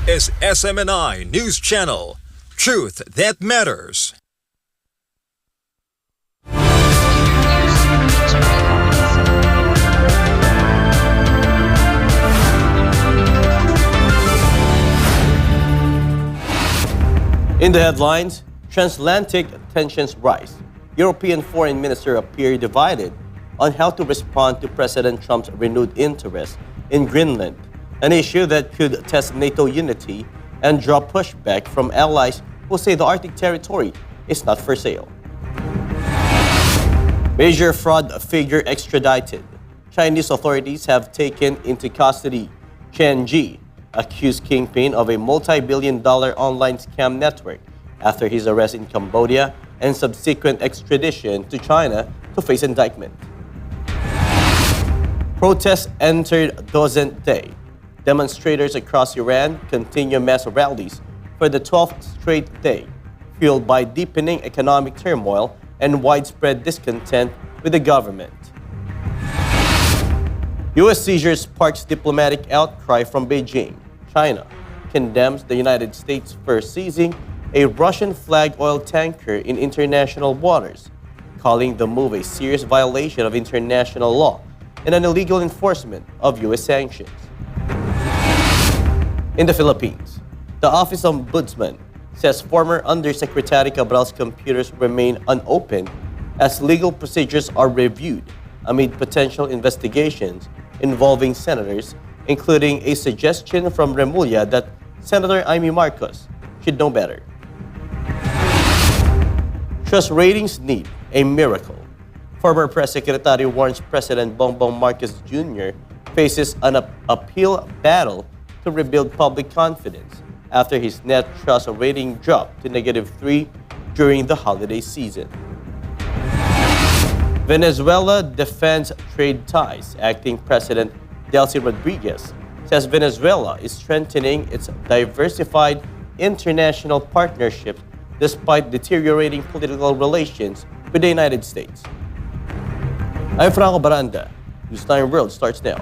is SMNI News Channel. Truth that matters. In the headlines, transatlantic tensions rise. European foreign ministers appear divided on how to respond to President Trump's renewed interest in Greenland, an issue that could test NATO unity and draw pushback from allies who say the Arctic territory is not for sale. Major fraud figure extradited. Chinese authorities have taken into custody Chen Zhi, accused kingpin of a multi-billion-dollar online scam network, after his arrest in Cambodia and subsequent extradition to China to face indictment. Protests entered dozenth day. Demonstrators across Iran continue mass rallies for the 12th straight day, fueled by deepening economic turmoil and widespread discontent with the government. U.S. seizure sparks diplomatic outcry from Beijing. China condemns the United States for seizing a Russian flag oil tanker in international waters, calling the move a serious violation of international law and an illegal enforcement of U.S. sanctions. In the Philippines, the Office of Ombudsman says former Undersecretary Cabral's computers remain unopened as legal procedures are reviewed amid potential investigations involving senators, including a suggestion from Remulla that Senator Amy Marcos should know better. Trust ratings need a miracle. Former Press Secretary warns President Bongbong Marcos Jr. faces an uphill battle to rebuild public confidence after his net trust rating dropped to -3 during the holiday season. Venezuela defends trade ties. Acting President Delcy Rodriguez says Venezuela is strengthening its diversified international partnerships despite deteriorating political relations with the United States. I'm Franco Baranda. Newsline World starts now.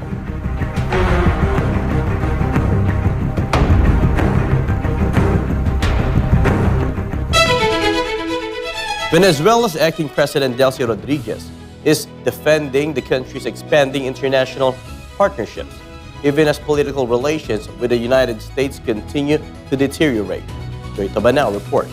Venezuela's acting President Delcy Rodriguez is defending the country's expanding international partnerships, even as political relations with the United States continue to deteriorate. Joy Tabanao reports.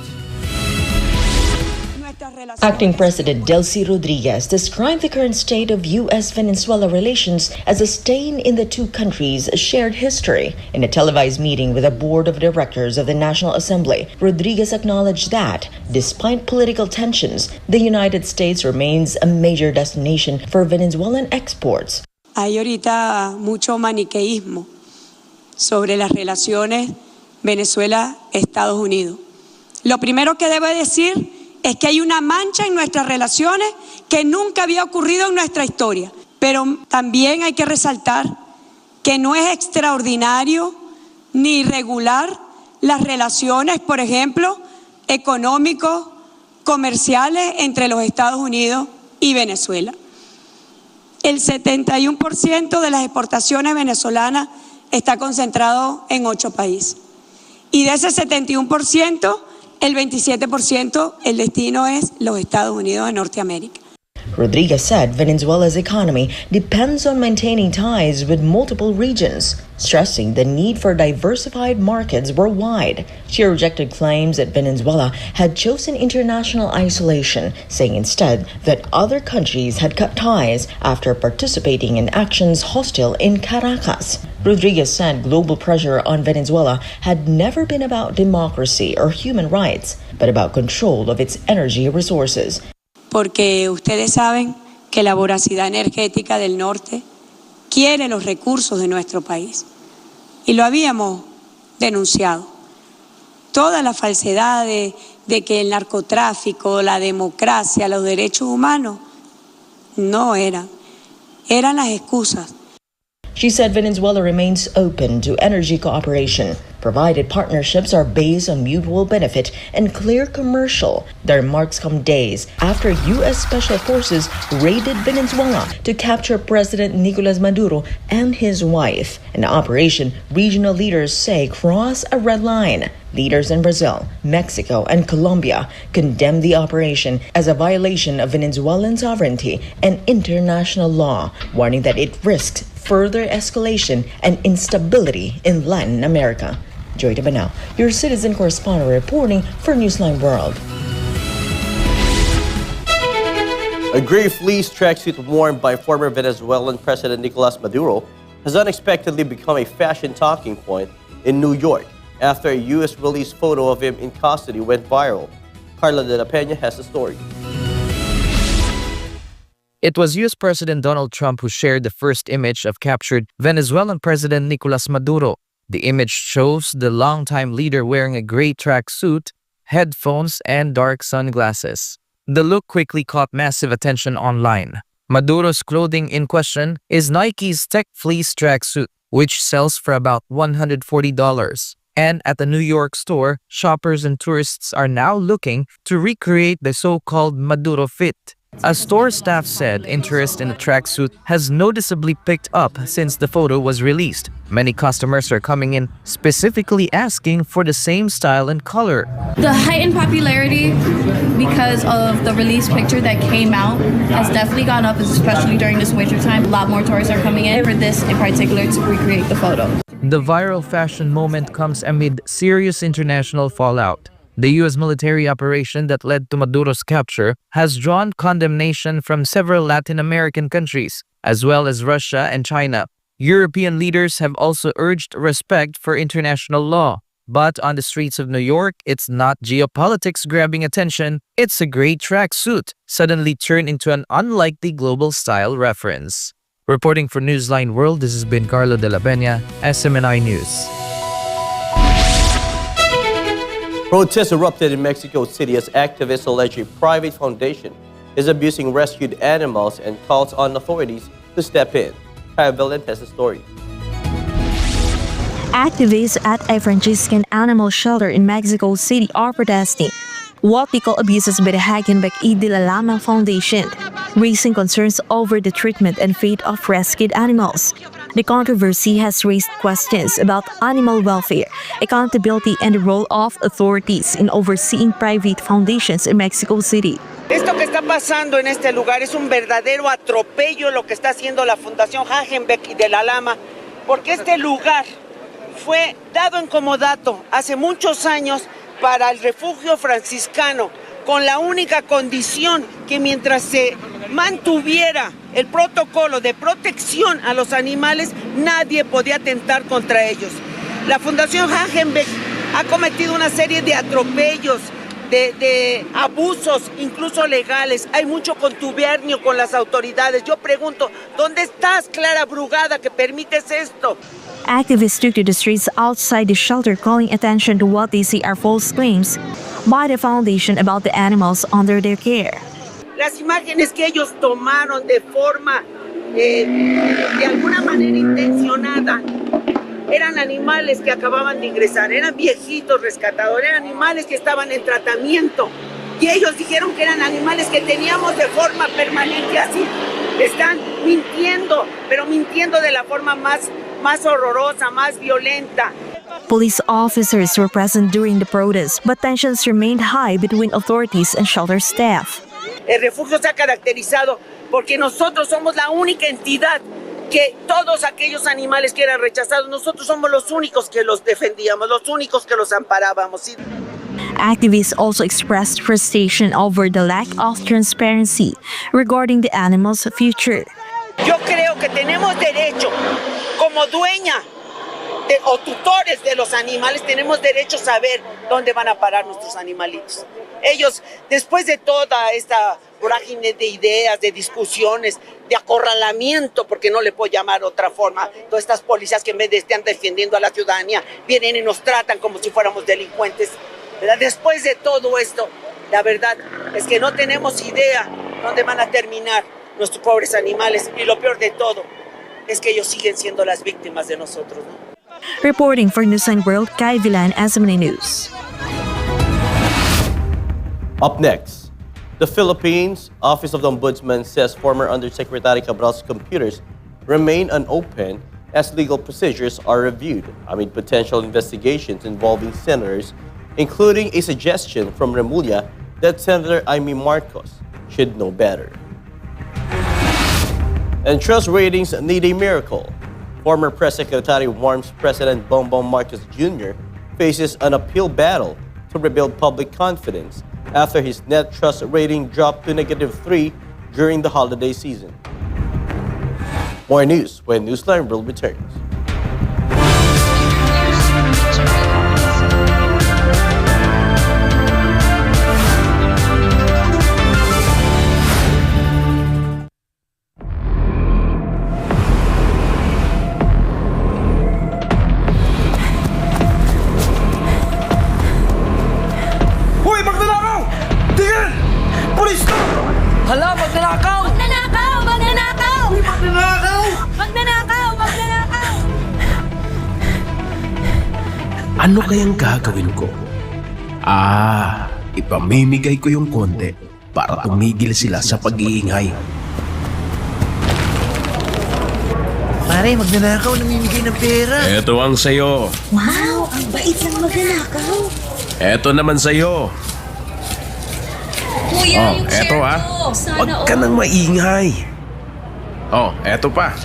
Acting President Delcy Rodriguez described the current state of U.S.-Venezuela relations as a stain in the two countries' shared history. In a televised meeting with the Board of Directors of the National Assembly, Rodriguez acknowledged that, despite political tensions, the United States remains a major destination for Venezuelan exports. Hay ahorita mucho maniqueísmo sobre las relaciones Venezuela-Estados Unidos. Lo primero que debo decir es que hay una mancha en nuestras relaciones que nunca había ocurrido en nuestra historia. Pero también hay que resaltar que no es extraordinario ni irregular las relaciones, por ejemplo, económicos, comerciales entre los Estados Unidos y Venezuela. El 71% de las exportaciones venezolanas está concentrado en 8 países. Y de ese 71%, el 27%, el destino es los Estados Unidos de Norteamérica. Rodriguez said Venezuela's economy depends on maintaining ties with multiple regions, stressing the need for diversified markets worldwide. She rejected claims that Venezuela had chosen international isolation, saying instead that other countries had cut ties after participating in actions hostile in Caracas. Rodriguez said global pressure on Venezuela had never been about democracy or human rights, but about control of its energy resources. Porque ustedes saben que la voracidad energética del norte quiere los recursos de nuestro país. Y lo habíamos denunciado. Toda la falsedad de que el narcotráfico, la democracia, los derechos humanos, no eran las excusas. She said Venezuela remains open to energy cooperation, provided partnerships are based on mutual benefit and clear commercial. Their remarks come days after U.S. Special Forces raided Venezuela to capture President Nicolas Maduro and his wife, an operation regional leaders say crossed a red line. Leaders in Brazil, Mexico, and Colombia condemned the operation as a violation of Venezuelan sovereignty and international law, warning that it risks further escalation and instability in Latin America. Joy Tabanao, your citizen correspondent reporting for Newsline World. A gray fleece tracksuit worn by former Venezuelan President Nicolas Maduro has unexpectedly become a fashion talking point in New York after a U.S. released photo of him in custody went viral. Carla de la Peña has the story. It was U.S. President Donald Trump who shared the first image of captured Venezuelan President Nicolas Maduro. The image shows the longtime leader wearing a gray tracksuit, headphones, and dark sunglasses. The look quickly caught massive attention online. Maduro's clothing in question is Nike's Tech Fleece tracksuit, which sells for about $140. And at the New York store, shoppers and tourists are now looking to recreate the so-called Maduro fit. A store staff said interest in the tracksuit has noticeably picked up since the photo was released. Many customers are coming in specifically asking for the same style and color. The heightened popularity because of the release picture that came out has definitely gone up, especially during this winter time. A lot more tourists are coming in for this in particular to recreate the photo. The viral fashion moment comes amid serious international fallout. The U.S. military operation that led to Maduro's capture has drawn condemnation from several Latin American countries, as well as Russia and China. European leaders have also urged respect for international law. But on the streets of New York, it's not geopolitics grabbing attention, it's a gray tracksuit, suddenly turned into an unlikely global style reference. Reporting for Newsline World, this has been Carlo de la Peña, SMNI News. Protests erupted in Mexico City as activists allege a private foundation is abusing rescued animals and calls on authorities to step in. Cabral has the story. Activists at a Franciscan animal shelter in Mexico City are protesting what they call abuses by the Hagenbeck y de la Lama Foundation, raising concerns over the treatment and fate of rescued animals. The controversy has raised questions about animal welfare, accountability, and the role of authorities in overseeing private foundations in Mexico City. Esto que está pasando en este lugar es un verdadero atropello lo que está haciendo la Fundación Hagenbeck y de la Lama, porque este lugar fue dado en comodato hace muchos años para el refugio franciscano, con la única condición que mientras se mantuviera el protocolo de protección a los animales, nadie podía atentar contra ellos. La Fundación Hagenbeck ha cometido una serie de atropellos, de abusos, incluso legales. Hay mucho contubernio con las autoridades. Yo pregunto, ¿dónde estás, Clara Brugada, que permites esto? Activists took to the streets outside the shelter, calling attention to what they say are false claims by the foundation about the animals under their care. Las imágenes que ellos tomaron de forma, de alguna manera intencionada, eran animales que acababan de ingresar, eran viejitos rescatados, eran animales que estaban en tratamiento. Y ellos dijeron que eran animales que teníamos de forma permanente así. Están mintiendo, pero mintiendo de la forma más horrorosa, más violenta. Police officers were present during the protest, but tensions remained high between authorities and shelter staff. El refugio se ha caracterizado porque nosotros somos la única entidad que todos aquellos animales que eran rechazados, nosotros somos los únicos que los defendíamos, los únicos que los amparábamos. Activists also expressed frustration over the lack of transparency regarding the animals' future. Yo creo que tenemos derecho, como dueña o tutores de los animales, tenemos derecho a saber dónde van a parar nuestros animalitos. Ellos, después de toda esta vorágine de ideas, de discusiones, de acorralamiento, porque no le puedo llamar otra forma, todas estas policías que en vez de estar defendiendo a la ciudadanía, vienen y nos tratan como si fuéramos delincuentes. ¿Verdad? Después de todo esto, la verdad es que no tenemos idea dónde van a terminar nuestros pobres animales, y lo peor de todo es que ellos siguen siendo las víctimas de nosotros, ¿no? Reporting for Newsline World, Kai Villan, SMNA News. Up next, the Philippines Office of the Ombudsman says former Undersecretary Cabral's computers remain unopened as legal procedures are reviewed amid potential investigations involving senators, including a suggestion from Remulla that Senator Amy Marcos should know better. And trust ratings need a miracle. Former Press Secretary warns President Bongbong Marcos Jr. faces an uphill battle to rebuild public confidence after his net trust rating dropped to -3 during the holiday season. More news when Newsline World returns. Hoy, magnanakaw! Tingin! Pulis ka! Hala, magnanakaw! Magnanakaw! Magnanakaw! Hoy, magnanakaw! Magnanakaw! Magnanakaw! Ano kayang gagawin ko? Ipamimigay ko yung konti para tumigil sila sa pag-iingay. Pare, magnanakaw, namimigay ng pera. Ito ang sayo. Wow! Ang bait ng magnanakaw! Ito naman sayo. Kuya, yung Eto share ko! Sana Huwag ka nang maingay. Eto pa.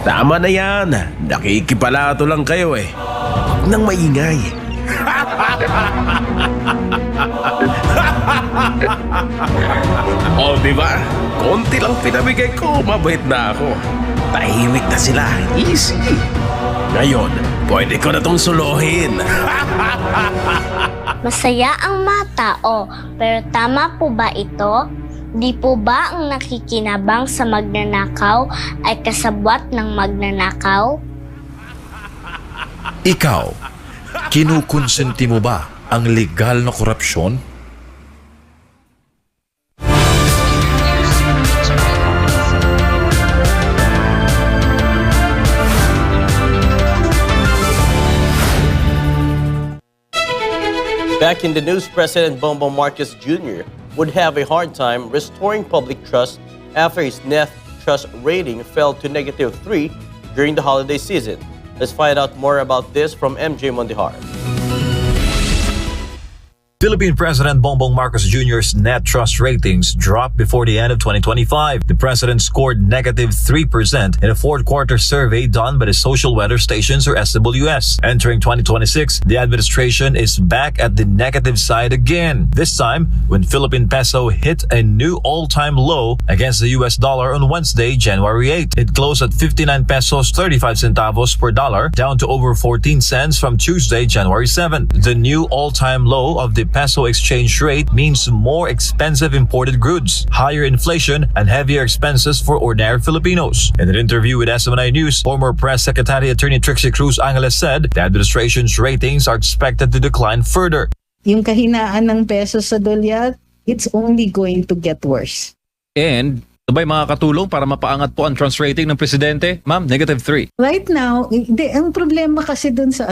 Tama na yan. Nakikipalato lang kayo eh. Huwag nang maingay. Di ba? Konti lang pinamigay ko. Mabait na ako. Tahimik na sila. Easy. Ngayon, pwede ko na tong suluhin. Masaya ang mga tao, pero tama po ba ito? Di po ba ang nakikinabang sa magnanakaw ay kasabwat ng magnanakaw? Ikaw, kinukonsenti mo ba ang legal na korupsyon? Back in the news, President Bongbong Marcos Jr. would have a hard time restoring public trust after his net trust rating fell to -3 during the holiday season. Let's find out more about this from MJ Mondihar. Philippine President Bongbong Marcos Jr.'s net trust ratings dropped before the end of 2025. The president scored -3% in a fourth quarter survey done by the social weather stations or SWS. Entering 2026, the administration is back at the negative side again. This time, when Philippine peso hit a new all-time low against the US dollar on Wednesday, January 8. It closed at 59 pesos 35 centavos per dollar, down to over 14 cents from Tuesday, January 7. The new all-time low of the peso exchange rate means more expensive imported goods, higher inflation, and heavier expenses for ordinary Filipinos. In an interview with SMNA News, former Press Secretary Attorney Trixie Cruz Angeles said the administration's ratings are expected to decline further. Yung kahinaan ng peso sa dolyar, it's only going to get worse. And sabay makakatulong para mapaangat po ang trust rating ng presidente? Ma'am, -3. Right now, ang problema kasi dun sa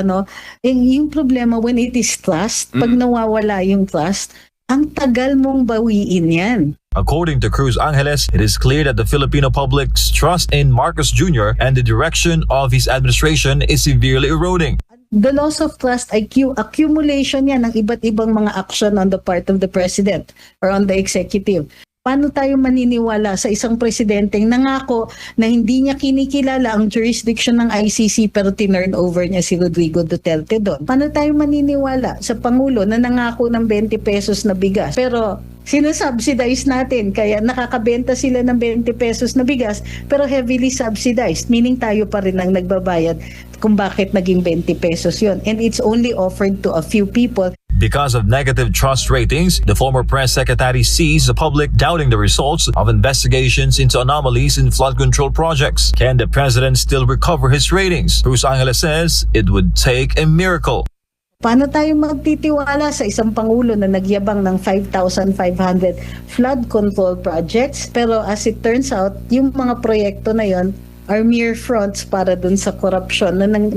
yung problema when it is trust, pag nawawala yung trust, ang tagal mong bawiin yan. According to Cruz Angeles, it is clear that the Filipino public's trust in Marcos Jr. and the direction of his administration is severely eroding. The loss of trust ay accumulation yan ng iba't ibang mga action on the part of the president or on the executive. Paano tayo maniniwala sa isang presidenteng nangako na hindi niya kinikilala ang jurisdiction ng ICC pero tinurn over niya si Rodrigo Duterte doon? Paano tayo maniniwala sa Pangulo na nangako ng 20 pesos na bigas pero sinusubsidize natin kaya nakakabenta sila ng 20 pesos na bigas pero heavily subsidized, meaning tayo pa rin ang nagbabayad kung bakit naging 20 pesos yon, and it's only offered to a few people. Because of negative trust ratings, the former press secretary sees the public doubting the results of investigations into anomalies in flood control projects. Can the president still recover his ratings? Cruz Angeles says it would take a miracle. Paano tayo magtitiwala sa isang Pangulo na nagyabang ng 5,500 flood control projects pero as it turns out, yung mga proyekto na yon are mere fronts para dun sa korupsyon ng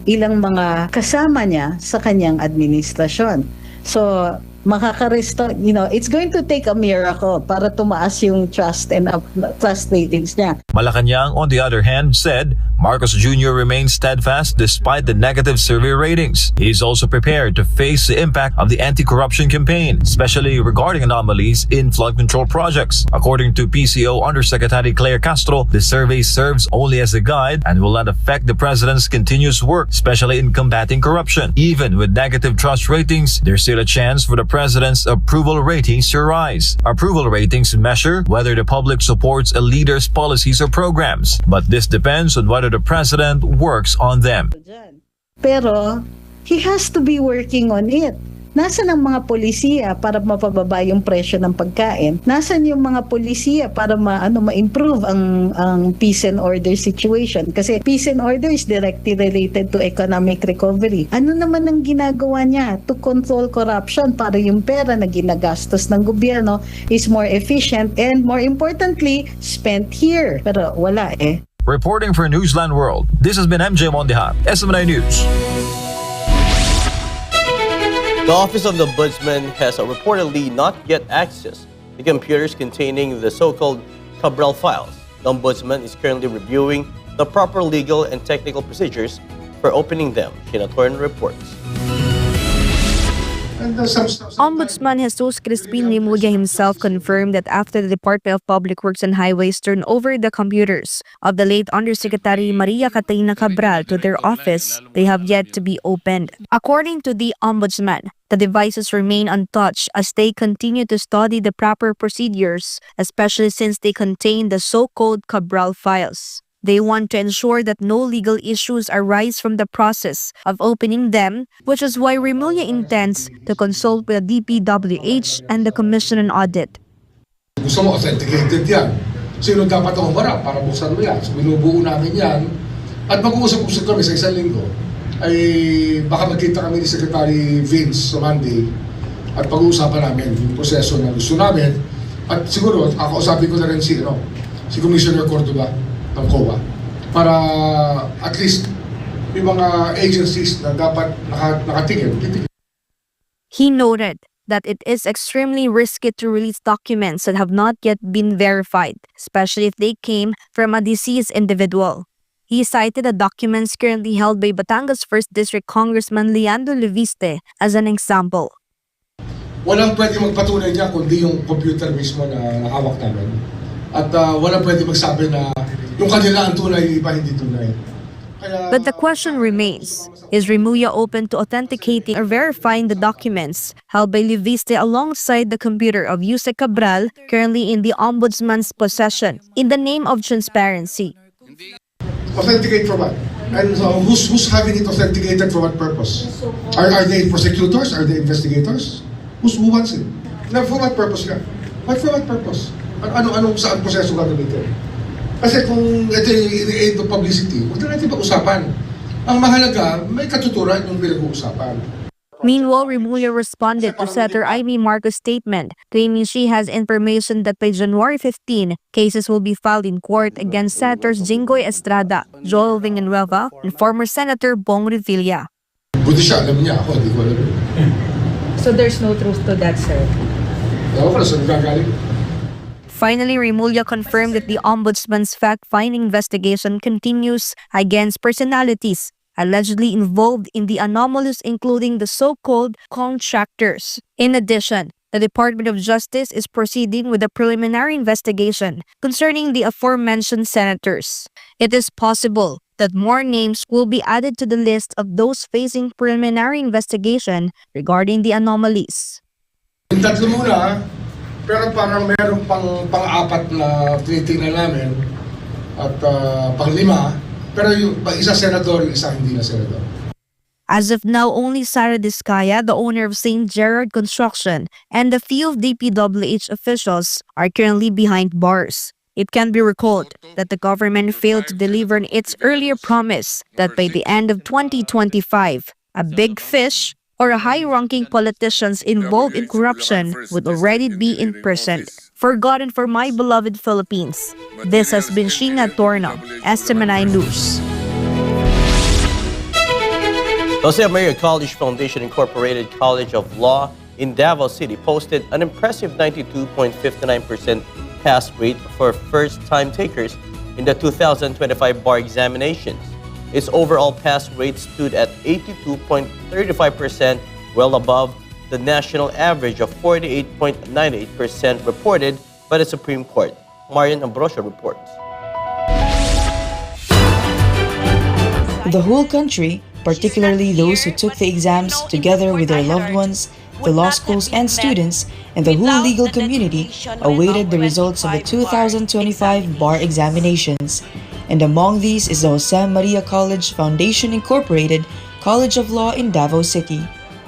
ilang mga kasama niya sa kanyang administrasyon. So, makakaresto, it's going to take a miracle para tumaas yung trust and trust ratings niya. Malacanang, on the other hand, said Marcos Jr. remains steadfast despite the negative survey ratings. He is also prepared to face the impact of the anti-corruption campaign, especially regarding anomalies in flood control projects. According to PCO Undersecretary Claire Castro, the survey serves only as a guide and will not affect the president's continuous work, especially in combating corruption. Even with negative trust ratings, there's still a chance for the president's approval ratings to rise. Approval ratings measure whether the public supports a leader's policies or programs, but this depends on whether the president works on them. Pero he has to be working on it. Nasaan ang mga polisiya para mapababa yung presyo ng pagkain? Nasaan yung mga polisiya para ma-improve ang peace and order situation? Kasi peace and order is directly related to economic recovery. Ano naman ang ginagawa niya to control corruption para yung pera na ginagastos ng gobyerno is more efficient and more importantly, spent here? Pero wala eh. Reporting for Newsline World, this has been MJ Mondeja, SMNI News. The Office of the Ombudsman has reportedly not yet accessed the computers containing the so-called Cabral files. The Ombudsman is currently reviewing the proper legal and technical procedures for opening them. Sheena Torn reports. Ombudsman Jesus Crispin Rimulya himself confirmed that after the Department of Public Works and Highways turned over the computers of the late Undersecretary Maria Catarina Cabral to their office, they have yet to be opened. According to the Ombudsman, the devices remain untouched as they continue to study the proper procedures, especially since they contain the so-called Cabral files. They want to ensure that no legal issues arise from the process of opening them, which is why Rimulya intends to consult with the DPWH and the Commission on Audit. Gusto mo authenticated yan. Sino dapat ang umarap para buksan mo yan? So binubuo namin yan. At mag-uusap-usap kami sa isang linggo, ay baka magkita kami ni Secretary Vince sa Monday at pag-uusapan namin yung proseso na gusto namin. At siguro, ako usapin ko na rin si Commissioner Cordoba ng COA para at least may mga agencies na dapat nakatingin. He noted that it is extremely risky to release documents that have not yet been verified, especially if they came from a deceased individual. He cited the documents currently held by Batangas 1st District Congressman Leandro Leviste as an example. Walang pwede magpatunay niya kundi yung computer mismo na nakawak namin. At walang pwede magsabi na yung kanila ang tunay, iba hindi tunay. But the question remains, is Rimulya open to authenticating or verifying the documents held by Leviste alongside the computer of Yusek Cabral currently in the Ombudsman's possession in the name of transparency? Authenticate for what? And who's having it authenticated for what purpose? Are they prosecutors? Are they investigators? Who wants it? Now, for what purpose nga? For what purpose? Anong saan proseso gagamitin? Kasi kung ito yung aid of publicity, huwag na natin pag-usapan. Ang mahalaga, may katuturan yung pinag-uusapan. Meanwhile, Rimulya responded to Senator Amy Marcos' statement, claiming she has information that by January 15, cases will be filed in court against Senators Jinggoy Estrada, Joel Villanueva, and former Senator Bong Revilla. Buti siya, alam niya ako, hindi ko alam. So there's no truth to that, sir? Ako pala, saan gagaling? Finally, Rimulya confirmed that the Ombudsman's fact-finding investigation continues against personalities allegedly involved in the anomalies, including the so-called contractors. In addition, the Department of Justice is proceeding with a preliminary investigation concerning the aforementioned senators. It is possible that more names will be added to the list of those facing preliminary investigation regarding the anomalies. Yung tatlo muna, pero parang meron pang-apat na tinitingnan namin at pang-lima, pero yung isa senador, yung isa hindi na senador. As of now, only Sara Discaya, the owner of St. Gerard Construction, and a few of DPWH officials are currently behind bars. It can be recalled that the government failed to deliver on its earlier promise that by the end of 2025, a big fish or high-ranking politicians involved in corruption would already be imprisoned. Forgotten for my beloved Philippines. This has been Sheena Torno, SMNI News. Jose Maria College Foundation Incorporated College of Law in Davao City posted an impressive 92.59% pass rate for first-time takers in the 2025 bar examinations. Its overall pass rate stood at 82.35%, well above the national average of 48.98% reported by the Supreme Court. Marian Ambrosio reports. The whole country, particularly those who took the exams together with their loved ones, the law schools and students, and the whole legal community, awaited the results of the 2025 bar examinations. And among these is the Jose Maria College Foundation Incorporated College of Law in Davao City.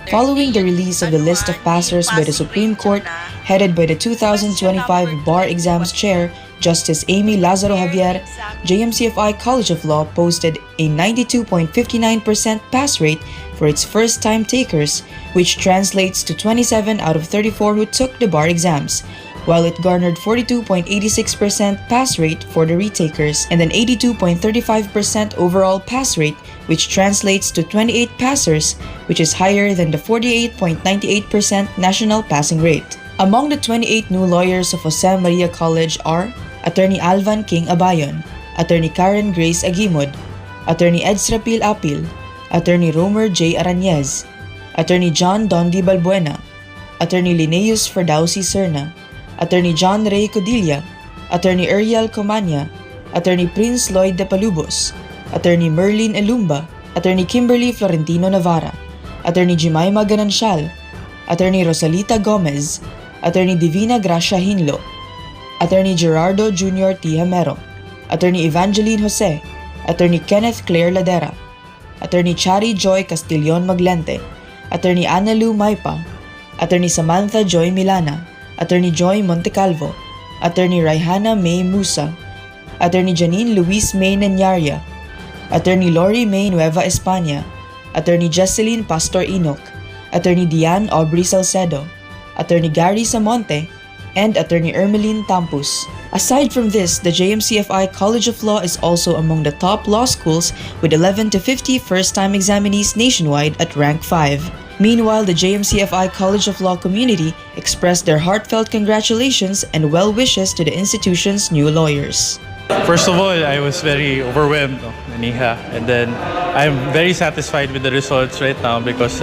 Following the release of the list of passers by the Supreme Court, headed by the 2025 bar exams chair, Justice Amy Lazaro Javier, JMCFI College of Law posted a 92.59% pass rate for its first-time takers, which translates to 27 out of 34 who took the bar exams, while it garnered 42.86% pass rate for the retakers and an 82.35% overall pass rate, which translates to 28 passers, which is higher than the 48.98% national passing rate. Among the 28 new lawyers of Jose Maria College are Attorney Alvan King Abayon, Attorney Karen Grace Agimod, Attorney Edsrapil Apil, Attorney Romer J. Aranez, Attorney John Dondi Balbuena, Attorney Linnaeus Ferdowsi Serna, Attorney John Ray Codilla, Attorney Uriel Comania, Attorney Prince Lloyd de Palubos, Attorney Merlin Elumba, Attorney Kimberly Florentino Navarra, Attorney Jemima Ganancial, Attorney Rosalita Gomez, Attorney Divina Gracia Hinlo, Attorney Gerardo Jr. Tihamero, Attorney Evangeline Jose, Attorney Kenneth Claire Ladera, Attorney Chari Joy Castillon Maglente, Attorney Ana Lu Maipa, Attorney Samantha Joy Milana, Attorney Joy Montecalvo, Attorney Raihana May Musa, Attorney Janine Luis May Nanyaria, Attorney Lori May Nueva España, Attorney Jesseline Pastor Enoch, Attorney Diane Aubrey Salcedo, Attorney Gary Samonte, and Attorney Ermeline Tampus. Aside from this, the JMCFI College of Law is also among the top law schools with 11 to 50 first-time examinees nationwide at rank 5. Meanwhile, the JMCFI College of Law community expressed their heartfelt congratulations and well wishes to the institution's new lawyers. First of all, I was very overwhelmed, Niha, and then I'm very satisfied with the results right now because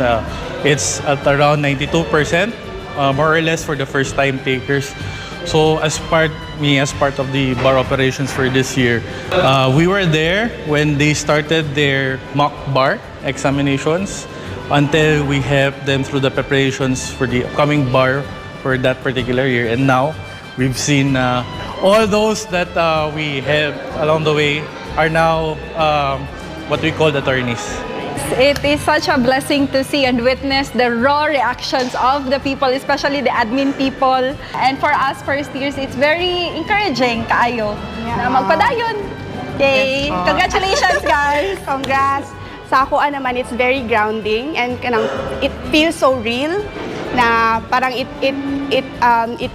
it's at around 92%, more or less for the first-time takers. So as part of the bar operations for this year, we were there when they started their mock bar examinations until we helped them through the preparations for the upcoming bar for that particular year. And now we've seen all those that we helped along the way are now what we call attorneys. It is such a blessing to see and witness the raw reactions of the people, especially the admin people. And for us first years, it's very encouraging kaayo na magpadayon. Yay! Congratulations, guys! Congrats! Sa akoan naman, it's very grounding and it feels so real na parang it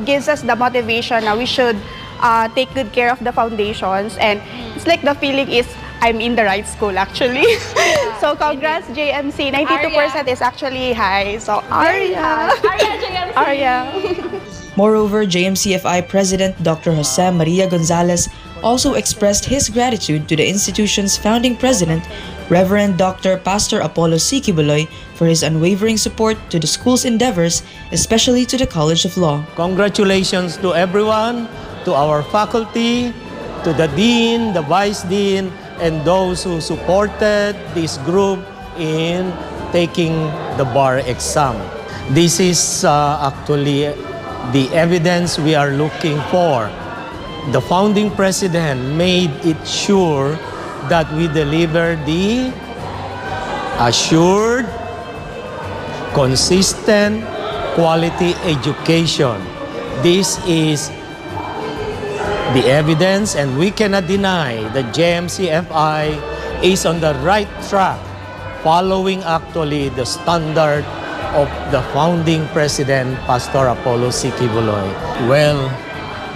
gives us the motivation na we should take good care of the foundations, and it's like the feeling is I'm in the right school actually. So congrats JMC, 92% is actually high. So Arya JMC. Arya. Moreover, JMCFI President Dr. Jose Maria Gonzalez also expressed his gratitude to the institution's founding president, Reverend Dr. Pastor Apollo C. Kibuloy, for his unwavering support to the school's endeavors, especially to the College of Law. Congratulations to everyone, to our faculty, to the dean, the vice dean, and those who supported this group in taking the bar exam. This is actually the evidence we are looking for. The founding president made it sure that we deliver the assured, consistent, quality education. This is the evidence, and we cannot deny that JMCFI is on the right track, following actually the standard of the founding president, Pastor Apollo C. Kibuloy. Well,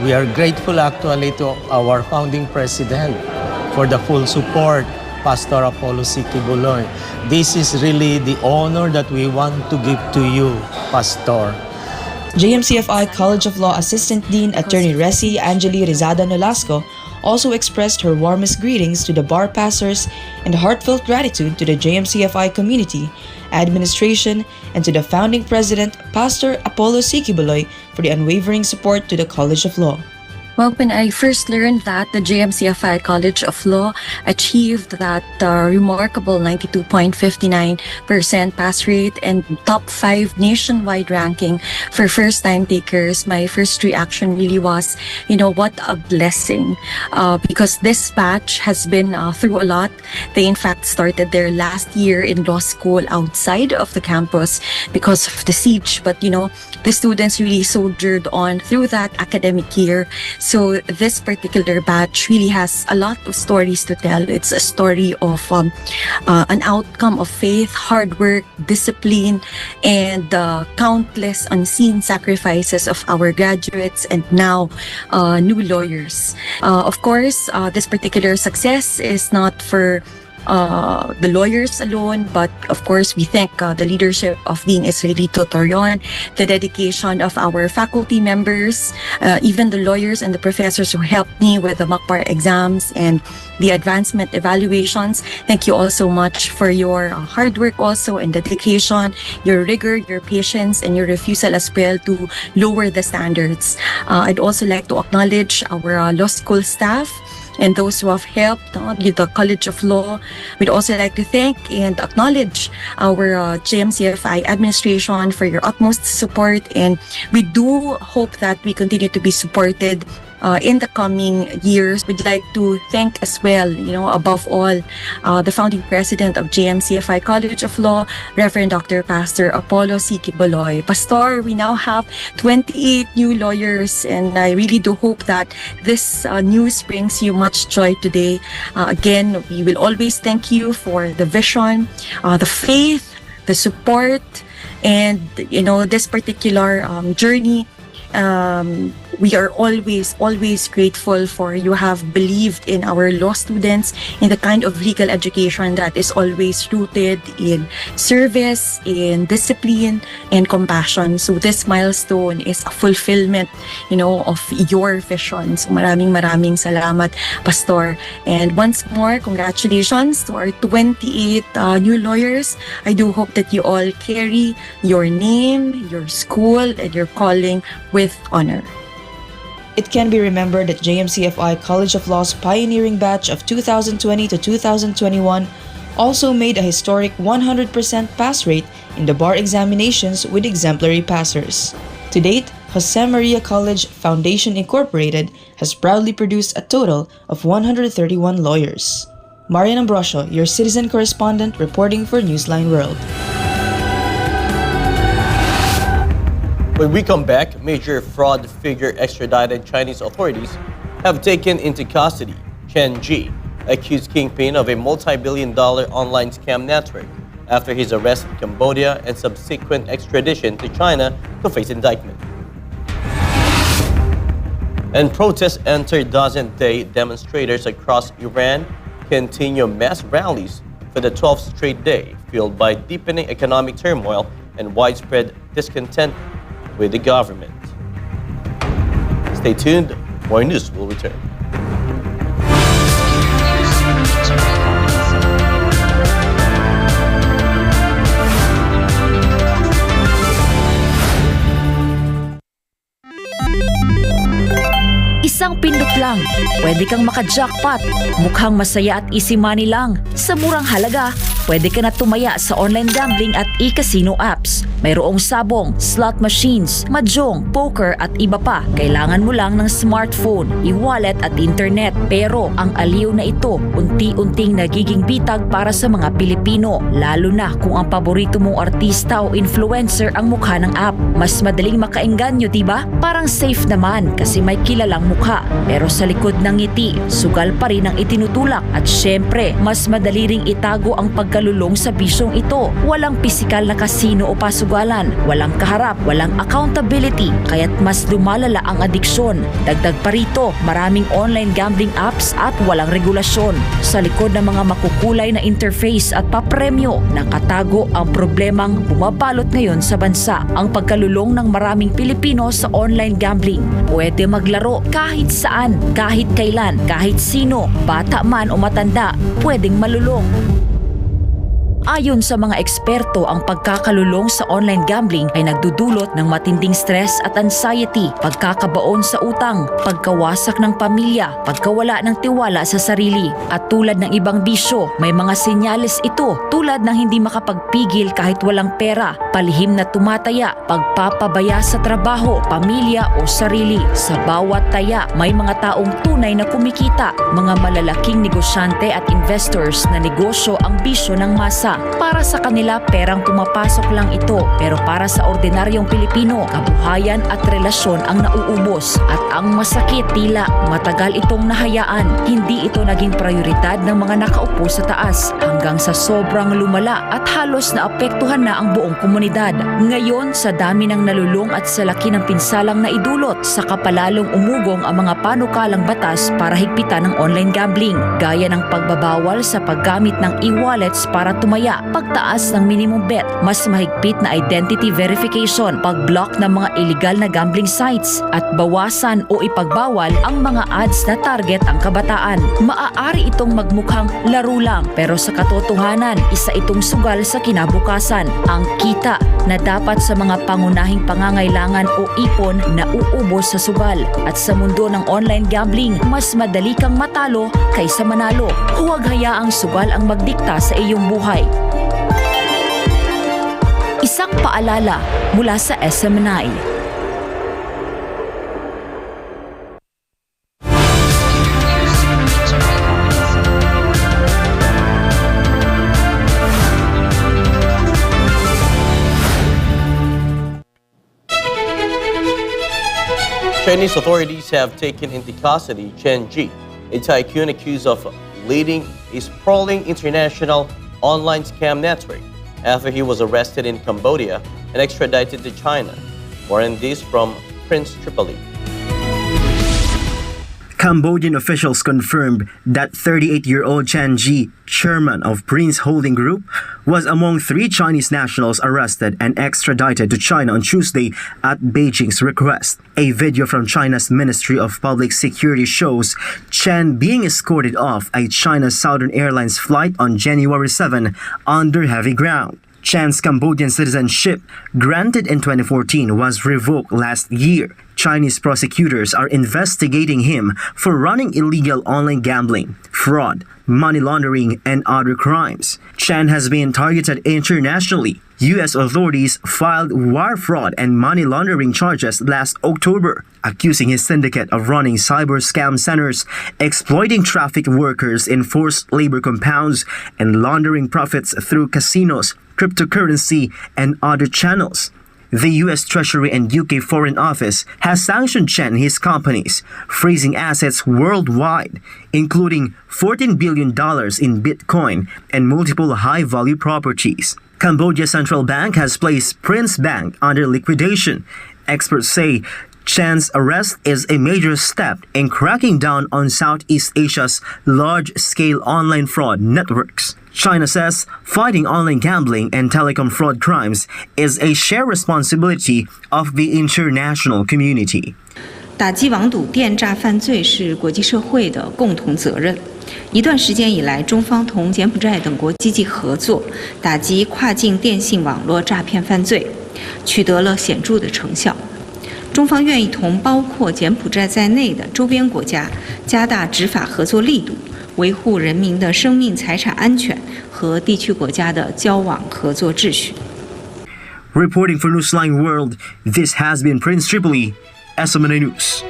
We are grateful actually to our founding president for the full support, Pastor Apollo Sikibuloy. This is really the honor that we want to give to you, Pastor. JMCFI College of Law Assistant Dean Attorney Resi Angeli Rizada Nolasco also expressed her warmest greetings to the bar passers and heartfelt gratitude to the JMCFI community, administration, and to the founding president, Pastor Apollo Sikibuloy, for the unwavering support to the College of Law. Well, when I first learned that the JMCFI College of Law achieved that remarkable 92.59% pass rate and top 5 nationwide ranking for first-time takers, my first reaction really was, what a blessing. Because this batch has been through a lot. They in fact started their last year in law school outside of the campus because of the siege. But, the students really soldiered on through that academic year. So this particular batch really has a lot of stories to tell. It's a story of an outcome of faith, hard work, discipline, and countless unseen sacrifices of our graduates and now new lawyers. Of course, this particular success is not for the lawyers alone, but of course we thank the leadership of Dean Israeli Totorion, the dedication of our faculty members, even the lawyers and the professors who helped me with the MACPAR exams and the advancement evaluations. Thank you all so much for your hard work also and dedication, your rigor, your patience, and your refusal as well to lower the standards. I'd also like to acknowledge our law school staff and those who have helped the College of Law. We'd also like to thank and acknowledge our JMCFI administration for your utmost support, and we do hope that we continue to be supported in the coming years. We'd like to thank as well, above all, the founding president of JMCFI College of Law, Reverend Dr. Pastor Apollo Sikibuloy. Pastor, we now have 28 new lawyers, and I really do hope that this news brings you much joy today. Again, we will always thank you for the vision, the faith, the support, and this particular journey. We are always grateful for you have believed in our law students, in the kind of legal education that is always rooted in service, in discipline, and compassion. So this milestone is a fulfillment, of your vision. So maraming salamat, Pastor. And once more, congratulations to our 28 new lawyers. I do hope that you all carry your name, your school, and your calling with honor. It can be remembered that JMCFI College of Law's pioneering batch of 2020 to 2021 also made a historic 100% pass rate in the bar examinations with exemplary passers. To date, Jose Maria College Foundation Incorporated has proudly produced a total of 131 lawyers. Marian Ambrosio, your citizen correspondent, reporting for Newsline World. When we come back, major fraud figure extradited Chinese authorities have taken into custody Chen Zhi, accused kingpin of a multi-billion-dollar online scam network, after his arrest in Cambodia and subsequent extradition to China to face indictment. And protests enter dozen-day demonstrators across Iran continue mass rallies for the 12th straight day, fueled by deepening economic turmoil and widespread discontent with the government. Stay tuned, more news will return. Isang pindot lang, pwede kang maka-jackpot. Mukhang masaya at easy money lang. Sa murang halaga, pwede ka na tumaya sa online gambling at e-casino apps. Mayroong sabong, slot machines, mahjong, poker at iba pa. Kailangan mo lang ng smartphone, e-wallet at internet. Pero ang aliw na ito, unti-unting nagiging bitag para sa mga Pilipino. Lalo na kung ang paborito mong artista o influencer ang mukha ng app. Mas madaling makaengganyo, diba? Parang safe naman kasi may kilalang mukha. Pero sa likod ng ngiti, sugal pa rin ang itinutulak. At syempre, mas madali ring itago ang pagkakas pagkalulong sa bisyong ito. Walang pisikal na kasino o pasugalan, walang kaharap, walang accountability, kaya't mas lumalala ang adiksyon. Dagdag pa rito, maraming online gambling apps at walang regulasyon. Sa likod ng mga makukulay na interface at papremyo, nakatago ang problemang bumabalot ngayon sa bansa. Ang pagkalulong ng maraming Pilipino sa online gambling. Pwede maglaro kahit saan, kahit kailan, kahit sino, bata man o matanda, pwedeng malulong. Ayon sa mga eksperto, ang pagkakalulong sa online gambling ay nagdudulot ng matinding stress at anxiety, pagkakabaon sa utang, pagkawasak ng pamilya, pagkawala ng tiwala sa sarili. At tulad ng ibang bisyo, may mga senyales ito tulad ng hindi makapagpigil kahit walang pera, palihim na tumataya, pagpapabaya sa trabaho, pamilya o sarili. Sa bawat taya, may mga taong tunay na kumikita, mga malalaking negosyante at investors na negosyo ang bisyo ng masa. Para sa kanila, perang pumapasok lang ito, pero para sa ordinaryong Pilipino, kabuhayan at relasyon ang nauubos. At ang masakit, tila matagal itong nahayaan. Hindi ito naging prioridad ng mga nakaupo sa taas hanggang sa sobrang lumala at halos naapektuhan na ang buong komunidad. Ngayon, sa dami ng nalulong at sa laki ng pinsalang naidulot, saka palalong umugong ang mga panukalang batas para higpitan ng online gambling, gaya ng pagbabawal sa paggamit ng e-wallets para tumaya, pagtaas ng minimum bet, mas mahigpit na identity verification, pag-block ng mga illegal na gambling sites, at bawasan o ipagbawal ang mga ads na target ang kabataan. Maaari itong magmukhang laro lang, pero sa katotohanan, isa itong sugal sa kinabukasan. Ang kita na dapat sa mga pangunahing pangangailangan o ipon na uubos sa sugal. At sa mundo ng online gambling, mas madali kang matalo kaysa manalo. Huwag hayaang sugal ang magdikta sa iyong buhay. Isang paalala mula sa SMNI. Chinese authorities have taken into custody Chen Zhi, a tycoon accused of leading a sprawling international online scam network after he was arrested in Cambodia and extradited to China. More on this from Prince Tripoli. Cambodian officials confirmed that 38-year-old Chen Zhi, chairman of Prince Holding Group, was among 3 Chinese nationals arrested and extradited to China on Tuesday at Beijing's request. A video from China's Ministry of Public Security shows Chen being escorted off a China Southern Airlines flight on January 7 under heavy ground. Chen's Cambodian citizenship, granted in 2014, was revoked last year. Chinese prosecutors are investigating him for running illegal online gambling, fraud, money laundering, and other crimes. Chen has been targeted internationally. U.S. authorities filed wire fraud and money laundering charges last October, accusing his syndicate of running cyber scam centers, exploiting trafficked workers in forced labor compounds, and laundering profits through casinos, cryptocurrency, and other channels. The U.S. Treasury and UK Foreign Office has sanctioned Chen and his companies, freezing assets worldwide, including $14 billion in Bitcoin and multiple high-value properties. Cambodia's central bank has placed Prince Bank under liquidation. Experts say Chen's arrest is a major step in cracking down on Southeast Asia's large-scale online fraud networks. China says fighting online gambling and telecom fraud crimes is a shared responsibility of the international community. 打击网赌电诈犯罪是国际社会的共同责任。一段时间以来，中方同柬埔寨等国积极合作，打击跨境电信网络诈骗犯罪，取得了显著的成效。中方愿意同包括柬埔寨在内的周边国家加大执法合作力度，维护人民的生命财产安全和地区国家的交往合作秩序。 Reporting for Newsline World, this has been Prince Tripoli, SMNA News.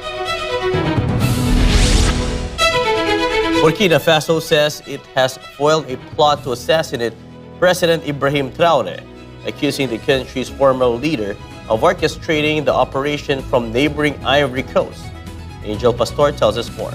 Burkina Faso says it has foiled a plot to assassinate President Ibrahim Traoré, accusing the country's former leader of orchestrating the operation from neighboring Ivory Coast. Angel Pastor tells us more.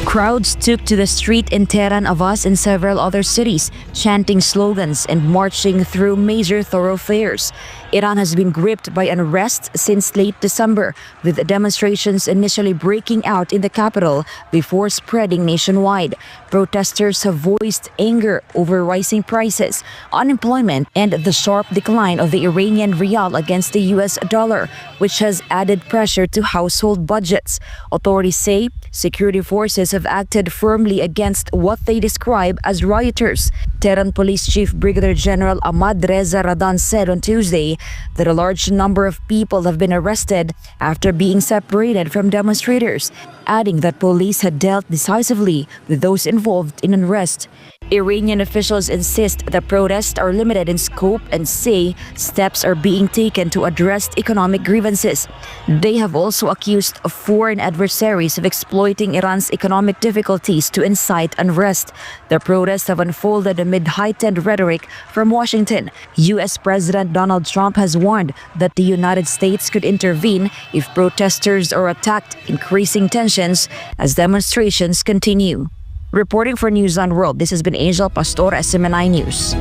Crowds took to the street in Tehran, Avaz, and several other cities, chanting slogans and marching through major thoroughfares. Iran has been gripped by unrest since late December, with demonstrations initially breaking out in the capital before spreading nationwide. Protesters have voiced anger over rising prices, unemployment, and the sharp decline of the Iranian rial against the US dollar, which has added pressure to household budgets. Authorities say security forces have acted firmly against what they describe as rioters. Tehran Police Chief Brigadier General Ahmad Reza Radan said on Tuesday that a large number of people have been arrested after being separated from demonstrators, adding that police had dealt decisively with those involved in unrest. Iranian officials insist the protests are limited in scope and say steps are being taken to address economic grievances. They have also accused foreign adversaries of exploiting Iran's economic difficulties to incite unrest. The protests have unfolded amid heightened rhetoric from Washington. U.S. President Donald Trump has warned that the United States could intervene if protesters are attacked, increasing tensions as demonstrations continue. Reporting for Newsline World, this has been Angel Pastor, SMNI News.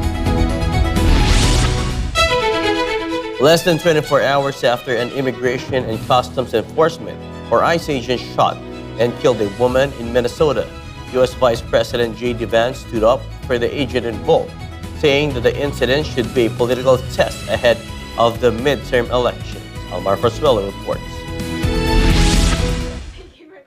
Less than 24 hours after an Immigration and Customs Enforcement or ICE agent shot and killed a woman in Minnesota, U.S. Vice President J.D. Vance stood up for the agent involved, saying that the incident should be a political test ahead of the midterm elections. Almar Fasuelo reports.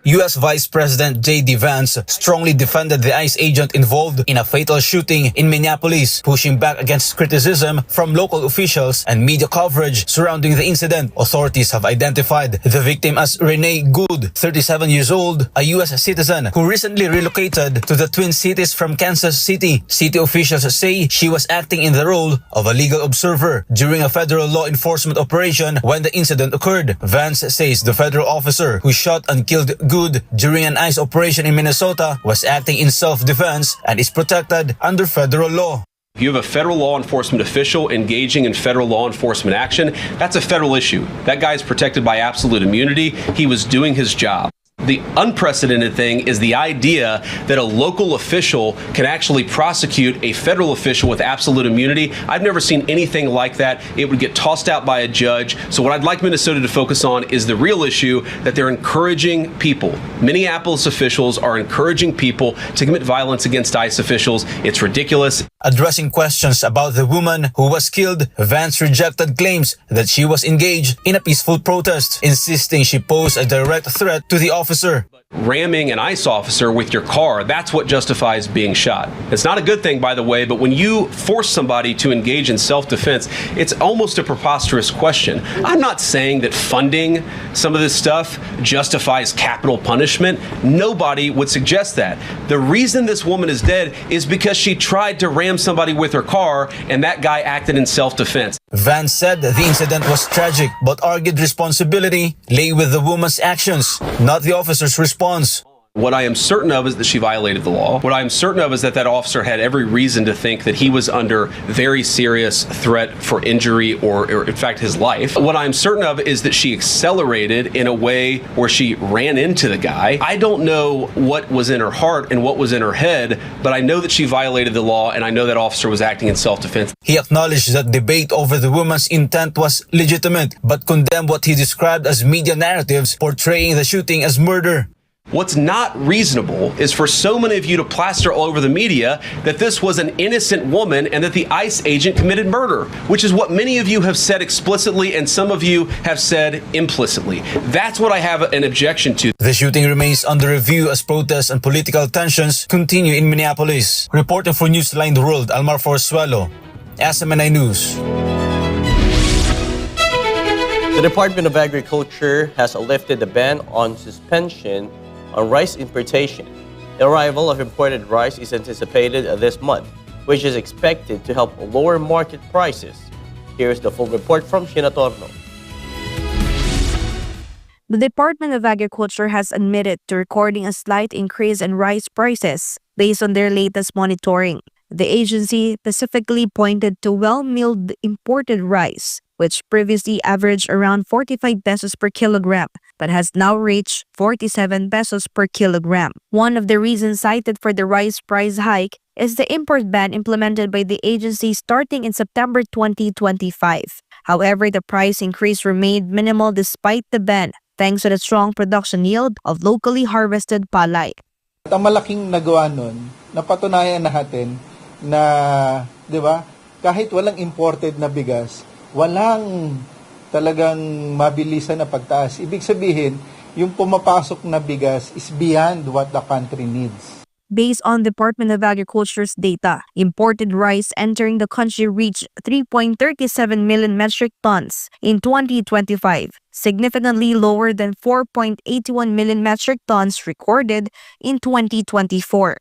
U.S. Vice President J.D. Vance strongly defended the ICE agent involved in a fatal shooting in Minneapolis, pushing back against criticism from local officials and media coverage surrounding the incident. Authorities have identified the victim as Renee Good, 37 years old, a U.S. citizen who recently relocated to the Twin Cities from Kansas City. City officials say she was acting in the role of a legal observer during a federal law enforcement operation when the incident occurred. Vance says the federal officer who shot and killed Good during an ICE operation in Minnesota was acting in self-defense and is protected under federal law. If you have a federal law enforcement official engaging in federal law enforcement action, that's a federal issue. That guy is protected by absolute immunity. He was doing his job. The unprecedented thing is the idea that a local official can actually prosecute a federal official with absolute immunity. I've never seen anything like that. It would get tossed out by a judge. So what I'd like Minnesota to focus on is the real issue that they're encouraging people. Minneapolis officials are encouraging people to commit violence against ICE officials. It's ridiculous. Addressing questions about the woman who was killed, Vance rejected claims that she was engaged in a peaceful protest, insisting she posed a direct threat to the officer. Ramming an ICE officer with your car, that's what justifies being shot. It's not a good thing, by the way, but when you force somebody to engage in self-defense, it's almost a preposterous question. I'm not saying that funding some of this stuff justifies capital punishment. Nobody would suggest that. The reason this woman is dead is because she tried to ram somebody with her car, and that guy acted in self-defense. Vance said the incident was tragic, but argued responsibility lay with the woman's actions, not the officer's response. What I am certain of is that she violated the law. What I am certain of is that that officer had every reason to think that he was under very serious threat for injury or in fact, his life. What I'm certain of is that she accelerated in a way where she ran into the guy. I don't know what was in her heart and what was in her head, but I know that she violated the law, and I know that officer was acting in self-defense. He acknowledged that debate over the woman's intent was legitimate, but condemned what he described as media narratives portraying the shooting as murder. What's not reasonable is for so many of you to plaster all over the media that this was an innocent woman and that the ICE agent committed murder, which is what many of you have said explicitly and some of you have said implicitly. That's what I have an objection to. The shooting remains under review as protests and political tensions continue in Minneapolis. Reporting for Newsline World, Almar Forzuelo, SMNI News. The Department of Agriculture has lifted the ban on suspension on rice importation. The arrival of imported rice is anticipated this month, which is expected to help lower market prices. Here's the full report from Sheena Torno. The Department of Agriculture has admitted to recording a slight increase in rice prices based on their latest monitoring. The agency specifically pointed to well-milled imported rice, which previously averaged around 45 pesos per kilogram, but has now reached 47 pesos per kilogram. One of the reasons cited for the rice price hike is the import ban implemented by the agency starting in September 2025. However, the price increase remained minimal despite the ban, thanks to the strong production yield of locally harvested palay. At ang malaking nagawa nun, napatunayan natin na, di ba, kahit walang imported na bigas, walang talagang mabilisan na pagtaas. Ibig sabihin, yung pumapasok na bigas is beyond what the country needs. Based on Department of Agriculture's data, imported rice entering the country reached 3.37 million metric tons in 2025, significantly lower than 4.81 million metric tons recorded in 2024.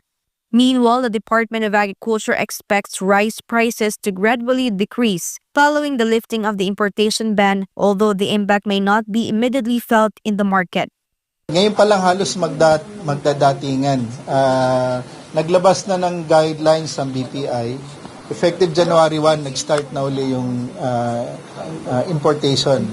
Meanwhile, the Department of Agriculture expects rice prices to gradually decrease following the lifting of the importation ban, although the impact may not be immediately felt in the market. Ngayon pa lang halos magdadatingan. Naglabas na ng guidelines ng BPI. Effective January 1, nag-start na uli yung importation.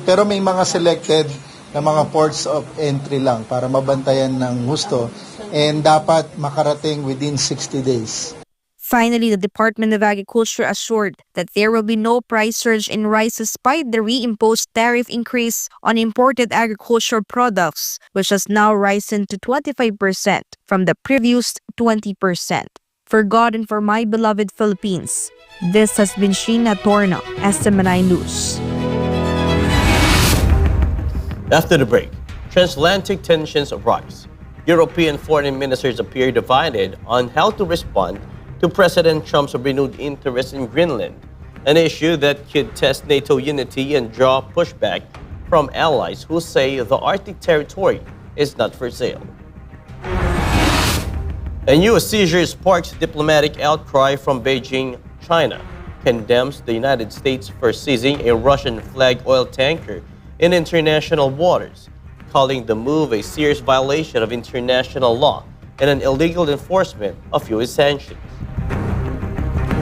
Pero may mga selected na mga ports of entry lang para mabantayan ng husto and dapat makarating within 60 days. Finally, the Department of Agriculture assured that there will be no price surge in rice despite the reimposed tariff increase on imported agricultural products, which has now risen to 25% from the previous 20%. For God and for my beloved Philippines, this has been Sheena Torno, SMNI News. After the break, transatlantic tensions rise. European foreign ministers appear divided on how to respond to President Trump's renewed interest in Greenland, an issue that could test NATO unity and draw pushback from allies who say the Arctic territory is not for sale. A new seizure sparks diplomatic outcry from Beijing. China condemns the United States for seizing a Russian-flagged oil tanker in international waters, calling the move a serious violation of international law and an illegal enforcement of U.S. sanctions.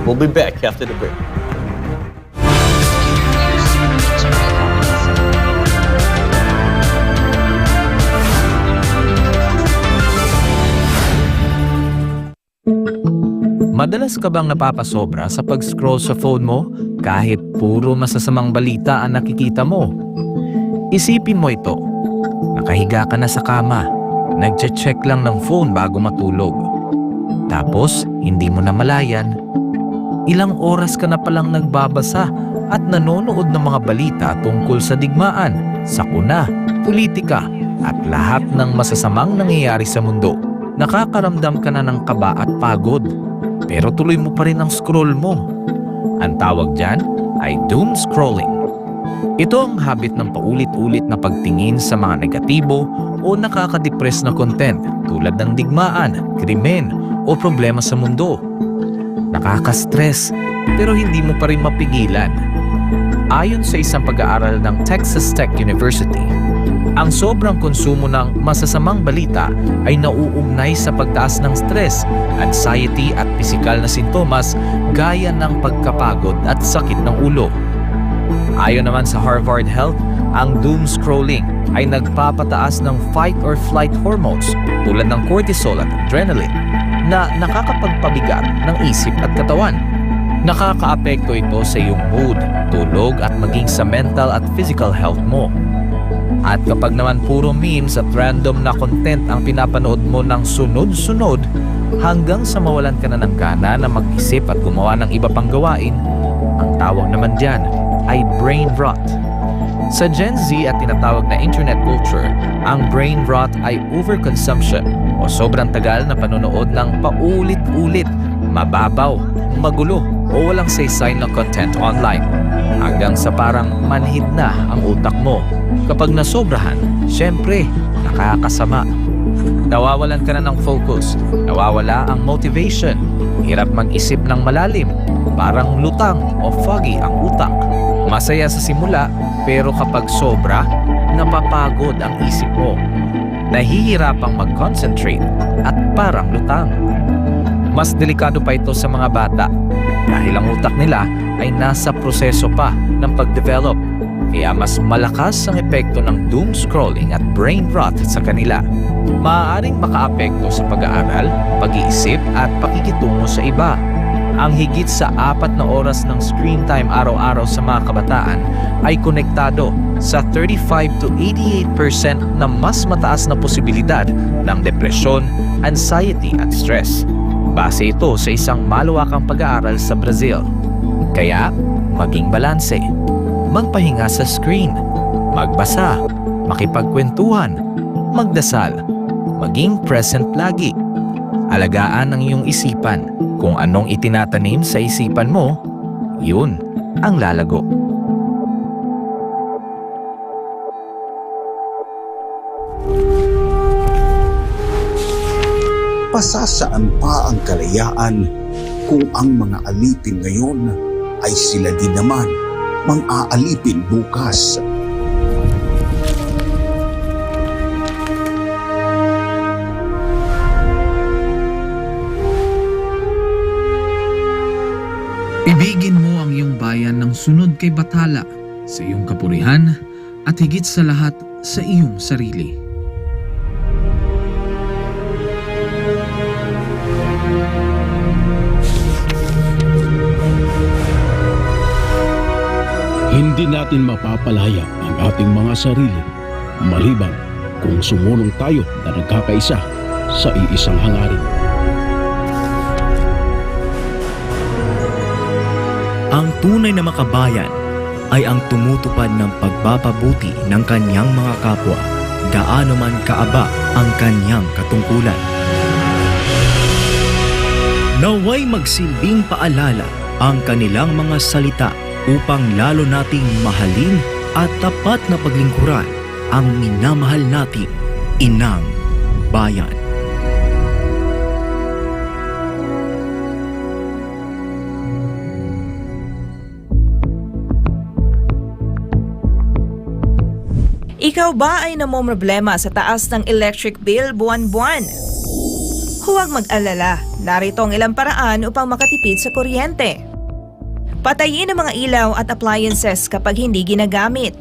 We'll be back after the break. Madalas ka bang napapasobra sa pag-scroll sa phone mo kahit puro masasamang balita ang nakikita mo? Isipin mo ito. Nakahiga ka na sa kama, nagche-check lang ng phone bago matulog. Tapos, hindi mo na malayan, ilang oras ka na palang nagbabasa at nanonood ng mga balita tungkol sa digmaan, sakuna, politika at lahat ng masasamang nangyayari sa mundo. Nakakaramdam ka na ng kaba at pagod, pero tuloy mo pa rin ang scroll mo. Ang tawag dyan ay doom scrolling. Ito ang habit ng paulit-ulit na pagtingin sa mga negatibo o nakaka-depress na content tulad ng digmaan, krimen o problema sa mundo. Nakaka-stress pero hindi mo pa rin mapigilan. Ayon sa isang pag-aaral ng Texas Tech University, ang sobrang konsumo ng masasamang balita ay nauugnay sa pagtaas ng stress, anxiety at pisikal na sintomas gaya ng pagkapagod at sakit ng ulo. Ayon naman sa Harvard Health, ang doom scrolling ay nagpapataas ng fight or flight hormones tulad ng cortisol at adrenaline na nakakapagpabigat ng isip at katawan. Nakakaapekto ito sa iyong mood, tulog at maging sa mental at physical health mo. At kapag naman puro memes at random na content ang pinapanood mo ng sunod-sunod hanggang sa mawalan ka na ng gana na mag-isip at gumawa ng iba pang gawain, ang tawag naman dyan ay brain rot. Sa Gen Z at tinatawag na internet culture, ang brain rot ay overconsumption o sobrang tagal na panonood ng paulit-ulit, mababaw, magulo o walang saysay na content online hanggang sa parang manhid na ang utak mo. Kapag nasobrahan, syempre, nakakasama. Nawawalan ka na ng focus, nawawala ang motivation, hirap mag-isip ng malalim, parang lutang o foggy ang utak. Masaya sa simula, pero kapag sobra, napapagod ang isip mo. Nahihirapang mag-concentrate at parang lutang. Mas delikado pa ito sa mga bata dahil ang utak nila ay nasa proseso pa ng pagdevelop. Kaya mas malakas ang epekto ng doom scrolling at brain rot sa kanila. Maaaring makaapekto sa pag-aaral, pag-iisip at pakikitungo sa iba. Ang higit sa 4 na oras ng screen time araw-araw sa mga kabataan ay konektado sa 35 to 88% na mas mataas na posibilidad ng depresyon, anxiety at stress. Base ito sa isang malawakang pag-aaral sa Brazil. Kaya, maging balanse. Magpahinga sa screen, magbasa, makipagkwentuhan, magdasal, maging present lagi. Alagaan ang iyong isipan. Kung anong itinatanim sa isipan mo, yun ang lalago. Pasasaan pa ang kalayaan kung ang mga alipin ngayon ay sila din naman mang-aalipin bukas. Ibigin mo ang iyong bayan ng sunod kay Bathala sa iyong kapurihan at higit sa lahat sa iyong sarili. Hindi natin mapapalaya ang ating mga sarili maliban kung sumulong tayo na nagkakaisa sa iisang hangarin. Ang tunay na makabayan ay ang tumutupad ng pagpapabuti ng kanyang mga kapwa, gaano man kaaba ang kanyang katungkulan. Naway magsilbing paalala ang kanilang mga salita upang lalo nating mahalin at tapat na paglingkuran ang minamahal nating inang bayan. Ikaw ba ay namomroblema sa taas ng electric bill buwan-buwan? Huwag mag-alala, narito ang ilang paraan upang makatipid sa kuryente. Patayin ang mga ilaw at appliances kapag hindi ginagamit.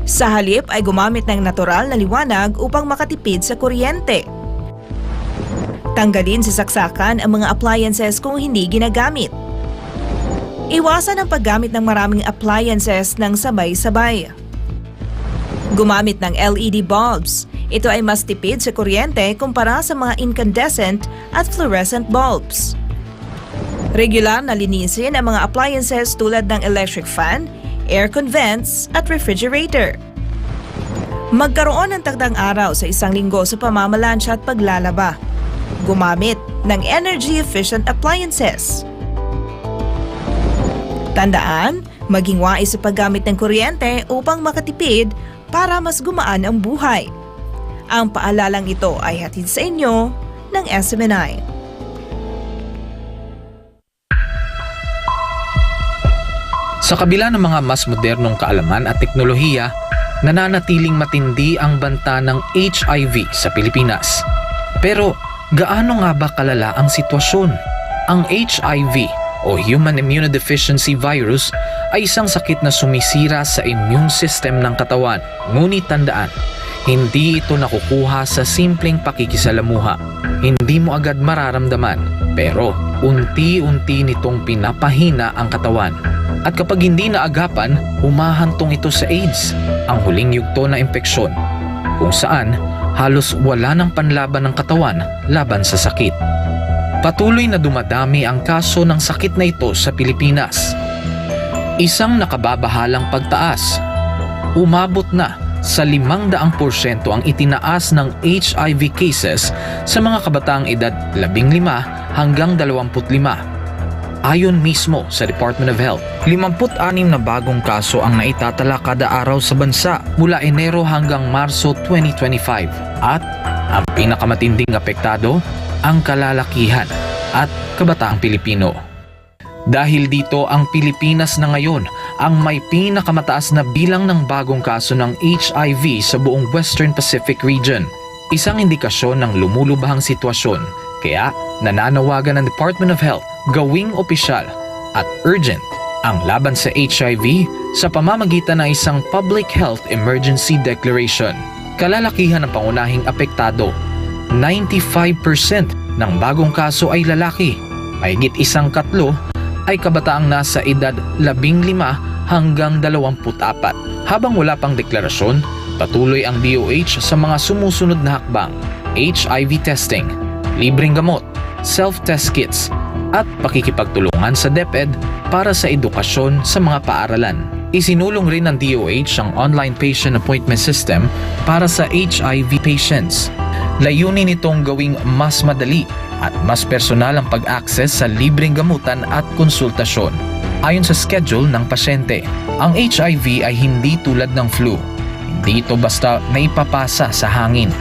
Sa halip ay gumamit ng natural na liwanag upang makatipid sa kuryente. Tanggalin sa saksakan ang mga appliances kung hindi ginagamit. Iwasan ang paggamit ng maraming appliances ng sabay-sabay. Gumamit ng LED bulbs. Ito ay mas tipid sa kuryente kumpara sa mga incandescent at fluorescent bulbs. Regular na linisin ang mga appliances tulad ng electric fan, aircon vents at refrigerator. Magkaroon ng tagdang araw sa isang linggo sa pamamalansya at paglalaba. Gumamit ng energy-efficient appliances. Tandaan, maging wais sa paggamit ng kuryente upang makatipid para mas gumaan ang buhay. Ang paalalang ito ay hatid sa inyo ng SMNI. Sa kabila ng mga mas modernong kaalaman at teknolohiya, nananatiling matindi ang banta ng HIV sa Pilipinas. Pero gaano nga ba kalala ang sitwasyon? Ang HIV o Human Immunodeficiency Virus ay isang sakit na sumisira sa immune system ng katawan. Ngunit tandaan, hindi ito nakukuha sa simpleng pakikisalamuha. Hindi mo agad mararamdaman, pero unti-unti nitong pinapahina ang katawan. At kapag hindi naagapan, humahantong ito sa AIDS, ang huling yugto na impeksyon, kung saan halos wala ng panlaban ng katawan laban sa sakit. Patuloy na dumadami ang kaso ng sakit na ito sa Pilipinas. Isang nakababahalang pagtaas. Umabot na sa 500% ang itinaas ng HIV cases sa mga kabataang edad 15 hanggang 25. Ayon mismo sa Department of Health, 56 na bagong kaso ang naitatala kada araw sa bansa mula Enero hanggang Marso 2025. At ang pinakamatinding apektado, ang kalalakihan at kabataang Pilipino. Dahil dito, ang Pilipinas na ngayon ang may pinakamataas na bilang ng bagong kaso ng HIV sa buong Western Pacific region. Isang indikasyon ng lumulubhang sitwasyon Kaya nananawagan ng Department of Health gawing opisyal at urgent ang laban sa HIV sa pamamagitan ng isang Public Health Emergency Declaration. Kalalakihan ng pangunahing apektado, 95% ng bagong kaso ay lalaki. Mahigit 1/3 ay kabataang nasa edad 15 hanggang 24. Habang wala pang deklarasyon, patuloy ang DOH sa mga sumusunod na hakbang: HIV testing, libreng gamot, self-test kits, at pakikipagtulungan sa DepEd para sa edukasyon sa mga paaralan. Isinulong rin ng DOH ang online patient appointment system para sa HIV patients. Layunin nitong gawing mas madali at mas personal ang pag-access sa libreng gamutan at konsultasyon. Ayon sa schedule ng pasyente, ang HIV ay hindi tulad ng flu. Hindi ito basta naipapasa sa hangin.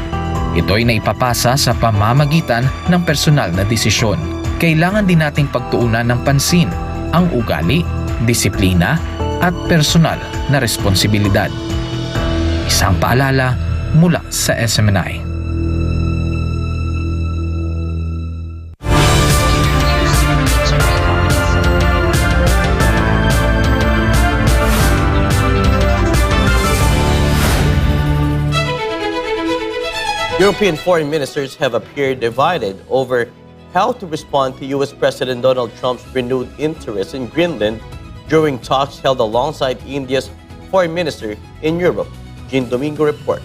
Ito ay naipapasa sa pamamagitan ng personal na desisyon. Kailangan din nating pagtuunan ng pansin ang ugali, disiplina, at personal na responsibilidad. Isang paalala mula sa SMNI. European foreign ministers have appeared divided over how to respond to U.S. President Donald Trump's renewed interest in Greenland during talks held alongside India's foreign minister in Europe. Jean Domingo reports.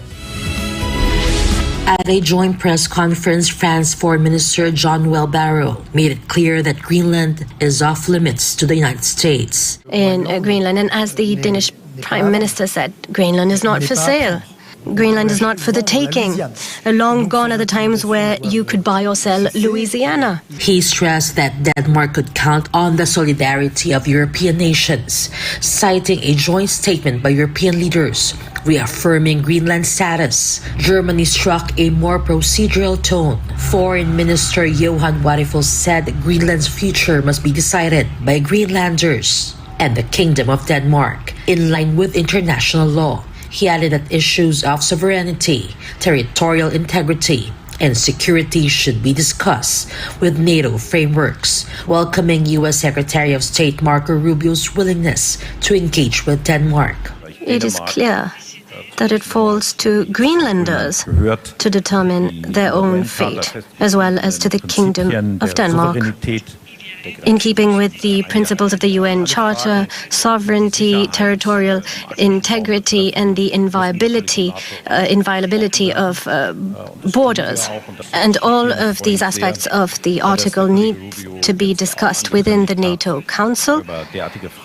At a joint press conference, France Foreign Minister Jean-Noel Barrot made it clear that Greenland is off limits to the United States. In Greenland, and as the Danish Prime Minister said, Greenland is not for sale. Greenland is not for the taking. Long gone are the times where you could buy or sell Louisiana. He stressed that Denmark could count on the solidarity of European nations, citing a joint statement by European leaders reaffirming Greenland's status. Germany struck a more procedural tone. Foreign Minister Johan Wadefull said Greenland's future must be decided by Greenlanders and the Kingdom of Denmark, in line with international law. He added that issues of sovereignty, territorial integrity, and security should be discussed with NATO frameworks, welcoming U.S. Secretary of State Marco Rubio's willingness to engage with Denmark. It is clear that it falls to Greenlanders to determine their own fate, as well as to the Kingdom of Denmark. In keeping with the principles of the UN Charter, sovereignty, territorial integrity, and the inviolability of borders. And all of these aspects of the article need to be discussed within the NATO Council.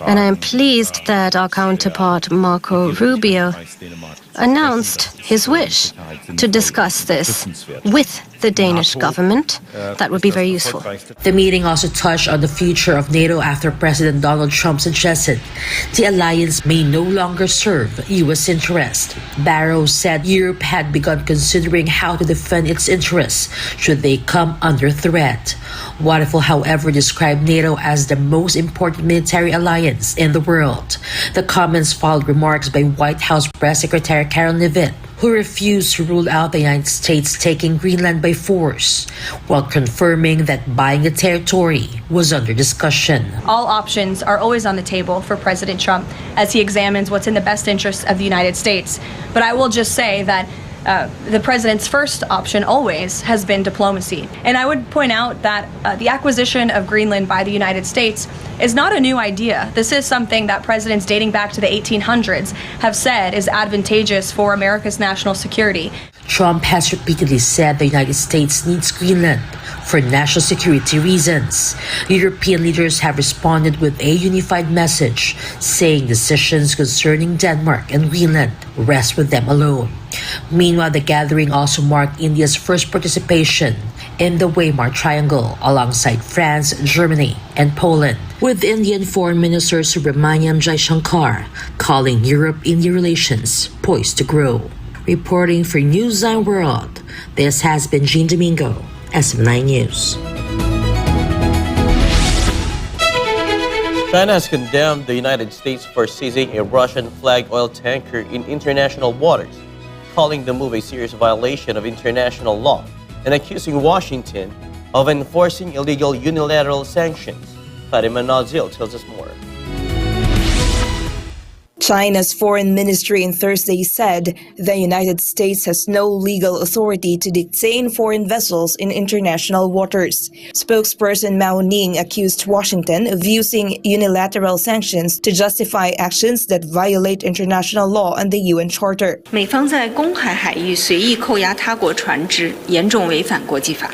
And I am pleased that our counterpart, Marco Rubio, announced his wish to discuss this with the Danish government. That would be very useful. The meeting also touched on the future of NATO after President Donald Trump suggested the alliance may no longer serve U.S. interests. Barrot said Europe had begun considering how to defend its interests should they come under threat. Wadefull, however, described NATO as the most important military alliance in the world. The comments followed remarks by White House Press Secretary Karen Leavitt, who refused to rule out the United States taking Greenland by force, while confirming that buying the territory was under discussion. All options are always on the table for President Trump as he examines what's in the best interests of the United States. But I will just say that the president's first option always has been diplomacy. And I would point out that the acquisition of Greenland by the United States is not a new idea. This is something that presidents dating back to the 1800s have said is advantageous for America's national security. Trump has repeatedly said the United States needs Greenland for national security reasons. European leaders have responded with a unified message, saying decisions concerning Denmark and Greenland rest with them alone. Meanwhile, the gathering also marked India's first participation in the Weimar Triangle alongside France, Germany, and Poland, with Indian Foreign Minister Subramaniam Jaishankar calling Europe-India relations poised to grow. Reporting for Newsline World, this has been Jean Domingo, SM9 News. China has condemned the United States for seizing a Russian-flagged oil tanker in international waters, calling the move a serious violation of international law and accusing Washington of enforcing illegal unilateral sanctions. Fatima Nazil tells us more. China's foreign ministry on Thursday said the United States has no legal authority to detain foreign vessels in international waters. Spokesperson Mao Ning accused Washington of using unilateral sanctions to justify actions that violate international law and the UN Charter. 美方在公海海域随意扣押他国船只，严重违反国际法。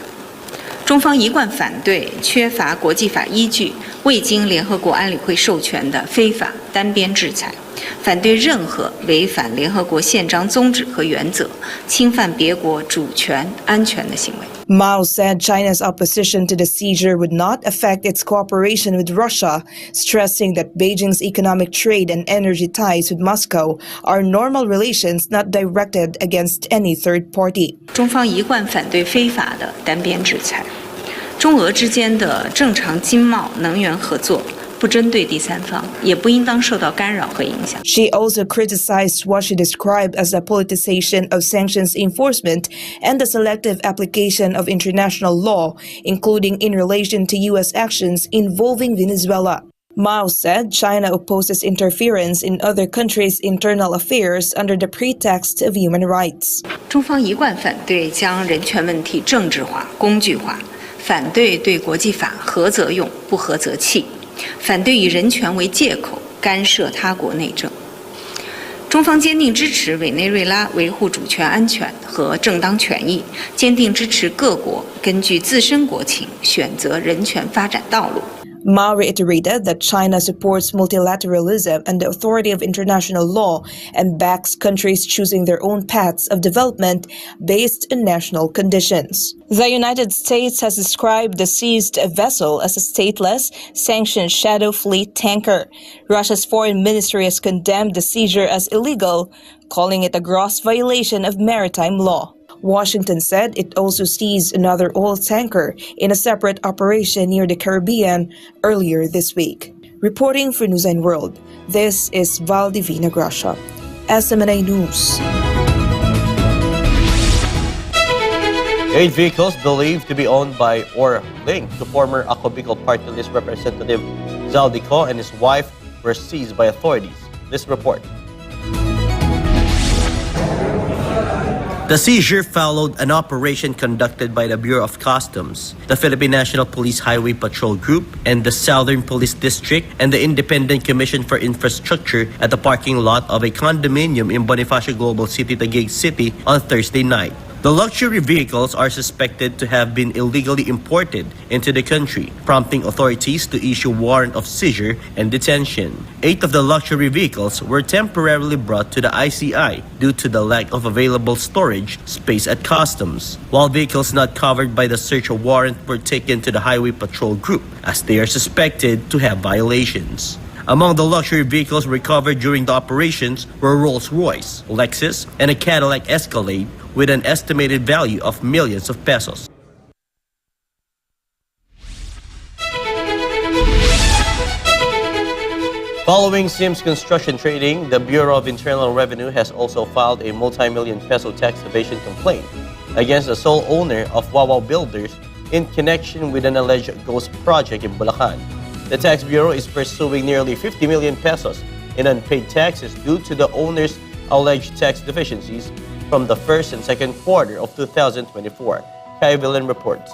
中方一贯反对缺乏国际法依据、未经联合国安理会授权的非法单边制裁，反对任何违反联合国宪章宗旨和原则、侵犯别国主权、安全的行为。Mao said China's opposition to the seizure would not affect its cooperation with Russia, stressing that Beijing's economic trade and energy ties with Moscow are normal relations not directed against any third party. 中方一贯反对非法的单边制裁，中俄之间的正常经贸、能源合作不针对第三方，也不应当受到干扰和影响。She also criticized what she described as the politicization of sanctions enforcement and the selective application of international law, including in relation to U.S. actions involving Venezuela. Mao said China opposes interference in other countries' internal affairs under the pretext of human rights. 中方一贯反对将人权问题政治化、工具化，反对对国际法合则用、不合则弃。反对以人权为借口干涉他国内政。中方坚定支持委内瑞拉维护主权安全和正当权益，坚定支持各国根据自身国情选择人权发展道路。Mao reiterated that China supports multilateralism and the authority of international law and backs countries choosing their own paths of development based on national conditions. The United States has described the seized vessel as a stateless, sanctioned shadow fleet tanker. Russia's foreign ministry has condemned the seizure as illegal, calling it a gross violation of maritime law. Washington said it also seized another oil tanker in a separate operation near the Caribbean earlier this week. Reporting for Newsline World, this is Valdivina Gracia, SMNA News. 8 vehicles believed to be owned by or linked to former Ako Bicol Party List Representative Zaldico and his wife were seized by authorities. This report. The seizure followed an operation conducted by the Bureau of Customs, the Philippine National Police Highway Patrol Group, and the Southern Police District and the Independent Commission for Infrastructure at the parking lot of a condominium in Bonifacio Global City, Taguig City on Thursday night. The luxury vehicles are suspected to have been illegally imported into the country, prompting authorities to issue warrant of seizure and detention. 8 of the luxury vehicles were temporarily brought to the ICI due to the lack of available storage space at customs, while vehicles not covered by the search warrant were taken to the Highway Patrol Group as they are suspected to have violations. Among the luxury vehicles recovered during the operations were Rolls-Royce, Lexus, and a Cadillac Escalade with an estimated value of millions of pesos. Following Sims Construction Trading, the Bureau of Internal Revenue has also filed a multi-million peso tax evasion complaint against the sole owner of Wawaw Builders in connection with an alleged ghost project in Bulacan. The Tax Bureau is pursuing nearly 50 million pesos in unpaid taxes due to the owner's alleged tax deficiencies from the first and second quarter of 2024. Kai Villan reports.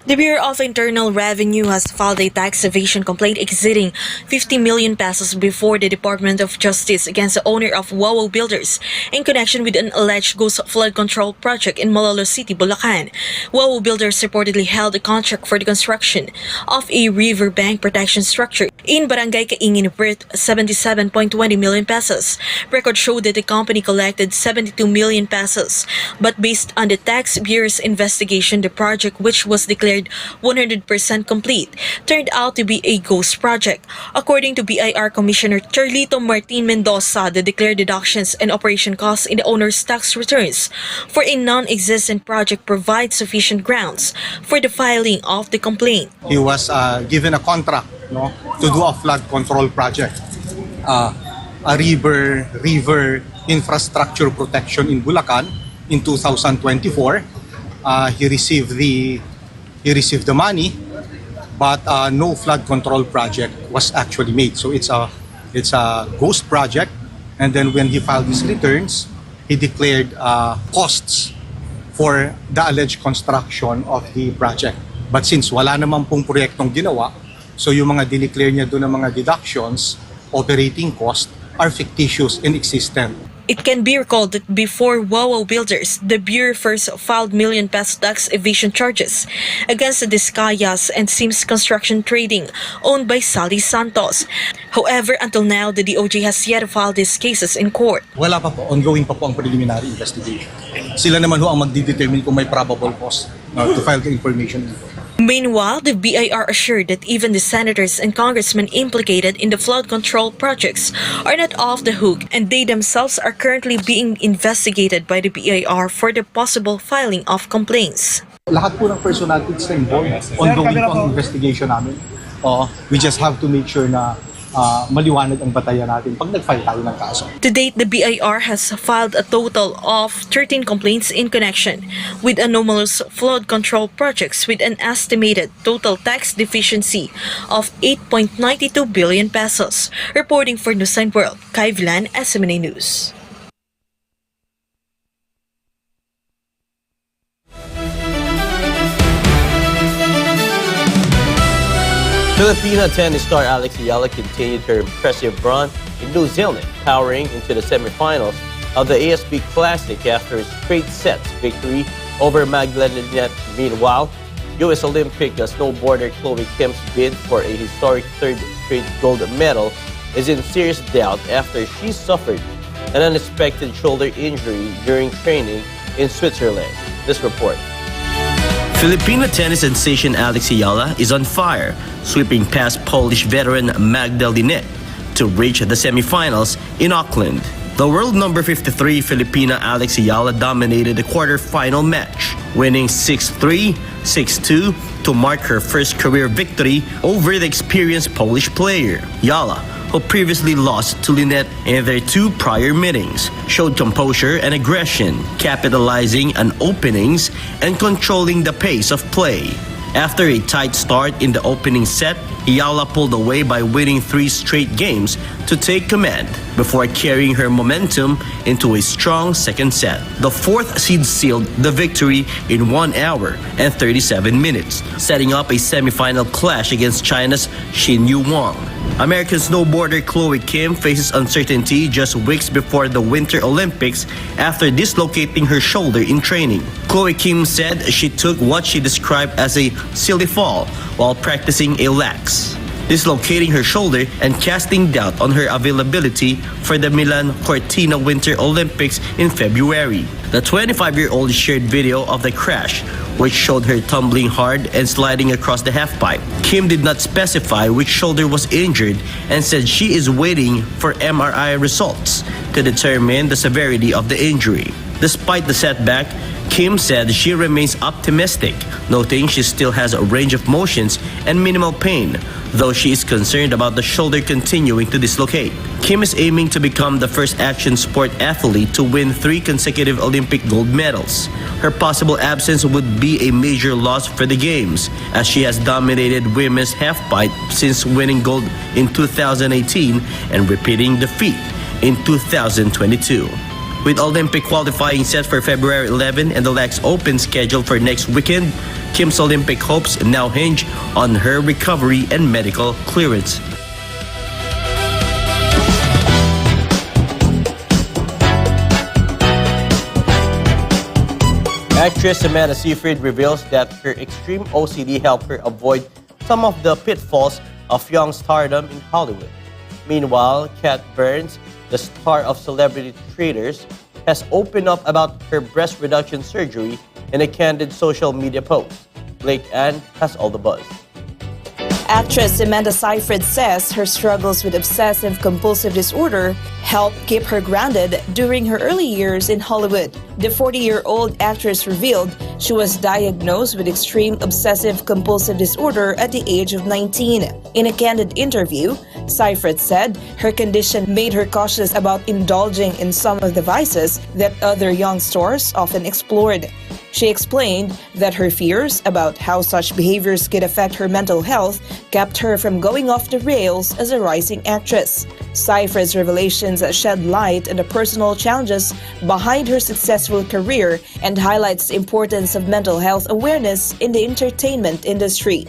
The Bureau of Internal Revenue has filed a tax evasion complaint exceeding 50 million pesos before the Department of Justice against the owner of Wawaw Builders in connection with an alleged ghost flood control project in Malolo City, Bulacan. Wawaw Builders reportedly held a contract for the construction of a riverbank protection structure in Barangay Kaingin worth 77.20 million pesos. Records show that the company collected 72 million pesos, but based on the Tax Bureau's investigation, the project, which was declared 100% complete, turned out to be a ghost project. According to BIR Commissioner Charlito Martin Mendoza, the declared deductions and operation costs in the owner's tax returns for a non-existent project provide sufficient grounds for the filing of the complaint. He was given a contract to do a flood control project, a river infrastructure protection in Bulacan in 2024. he received the money, but no flood control project was actually made. So it's a ghost project. And then when he filed his returns, he declared costs for the alleged construction of the project. But since wala naman pong proyektong ginawa, so yung mga dineclare niya doon ng mga deductions, operating costs, are fictitious, inexistent. It can be recalled that before Wawa Builders, the Bureau first filed million peso tax evasion charges against the Discayas and Sims Construction Trading, owned by Sally Santos. However, until now, the DOJ has yet to file these cases in court. Wala pa po, ongoing pa po ang preliminary investigation. Sila naman ho ang magdidetermine kung may probable cause to file the information in court. Meanwhile, the BIR assured that even the senators and congressmen implicated in the flood control projects are not off the hook, and they themselves are currently being investigated by the BIR for the possible filing of complaints. Lahat po ng personalities na involved, ongoing po ang investigation namin. We just have to make sure na maliwanag ang batayan natin pag nag-file tayo ng kaso. To date, the BIR has filed a total of 13 complaints in connection with anomalous flood control projects with an estimated total tax deficiency of 8.92 billion pesos. Reporting for Newsline World, Kai Villan, SMNA News. Filipina tennis star Alex Ayala continued her impressive run in New Zealand, powering into the semifinals of the ASB Classic after a straight sets victory over Magdalena Net. Meanwhile, U.S. Olympic snowboarder Chloe Kim's bid for a historic third straight gold medal is in serious doubt after she suffered an unexpected shoulder injury during training in Switzerland. This report. Filipino tennis sensation Alex Ayala is on fire, sweeping past Polish veteran Magdalena to reach the semifinals in Auckland. The world number 53 Filipina Alex Ayala dominated the quarterfinal match, winning 6-3, 6-2 to mark her first career victory over the experienced Polish player. Ayala, who previously lost to Lynette in their two prior meetings, showed composure and aggression, capitalizing on openings and controlling the pace of play. After a tight start in the opening set, Ayala pulled away by winning 3 straight games to take command before carrying her momentum into a strong second set. The fourth seed sealed the victory in 1 hour and 37 minutes, setting up a semifinal clash against China's Xin Yu Wang. American snowboarder Chloe Kim faces uncertainty just weeks before the Winter Olympics after dislocating her shoulder in training. Chloe Kim said she took what she described as a silly fall while practicing a lax, dislocating her shoulder and casting doubt on her availability for the Milan Cortina Winter Olympics in February. The 25-year-old shared video of the crash, which showed her tumbling hard and sliding across the halfpipe. Kim did not specify which shoulder was injured and said she is waiting for MRI results to determine the severity of the injury. Despite the setback, Kim said she remains optimistic, noting she still has a range of motions and minimal pain, though she is concerned about the shoulder continuing to dislocate. Kim is aiming to become the first action sport athlete to win 3 consecutive Olympic gold medals. Her possible absence would be a major loss for the Games, as she has dominated women's halfpipe since winning gold in 2018 and repeating the feat in 2022. With Olympic qualifying set for February 11 and the Lax Open scheduled for next weekend, Kim's Olympic hopes now hinge on her recovery and medical clearance. Actress Amanda Seyfried reveals that her extreme OCD helped her avoid some of the pitfalls of young stardom in Hollywood. Meanwhile, Kat Burns, the star of Celebrity Traders, has opened up about her breast reduction surgery in a candid social media post. Blake Ann has all the buzz. Actress Amanda Seyfried says her struggles with obsessive-compulsive disorder helped keep her grounded during her early years in Hollywood. The 40-year-old actress revealed she was diagnosed with extreme obsessive-compulsive disorder at the age of 19. In a candid interview, Seyfried said her condition made her cautious about indulging in some of the vices that other young stars often explored. She explained that her fears about how such behaviors could affect her mental health kept her from going off the rails as a rising actress. Cypher's revelations shed light on the personal challenges behind her successful career and highlights the importance of mental health awareness in the entertainment industry.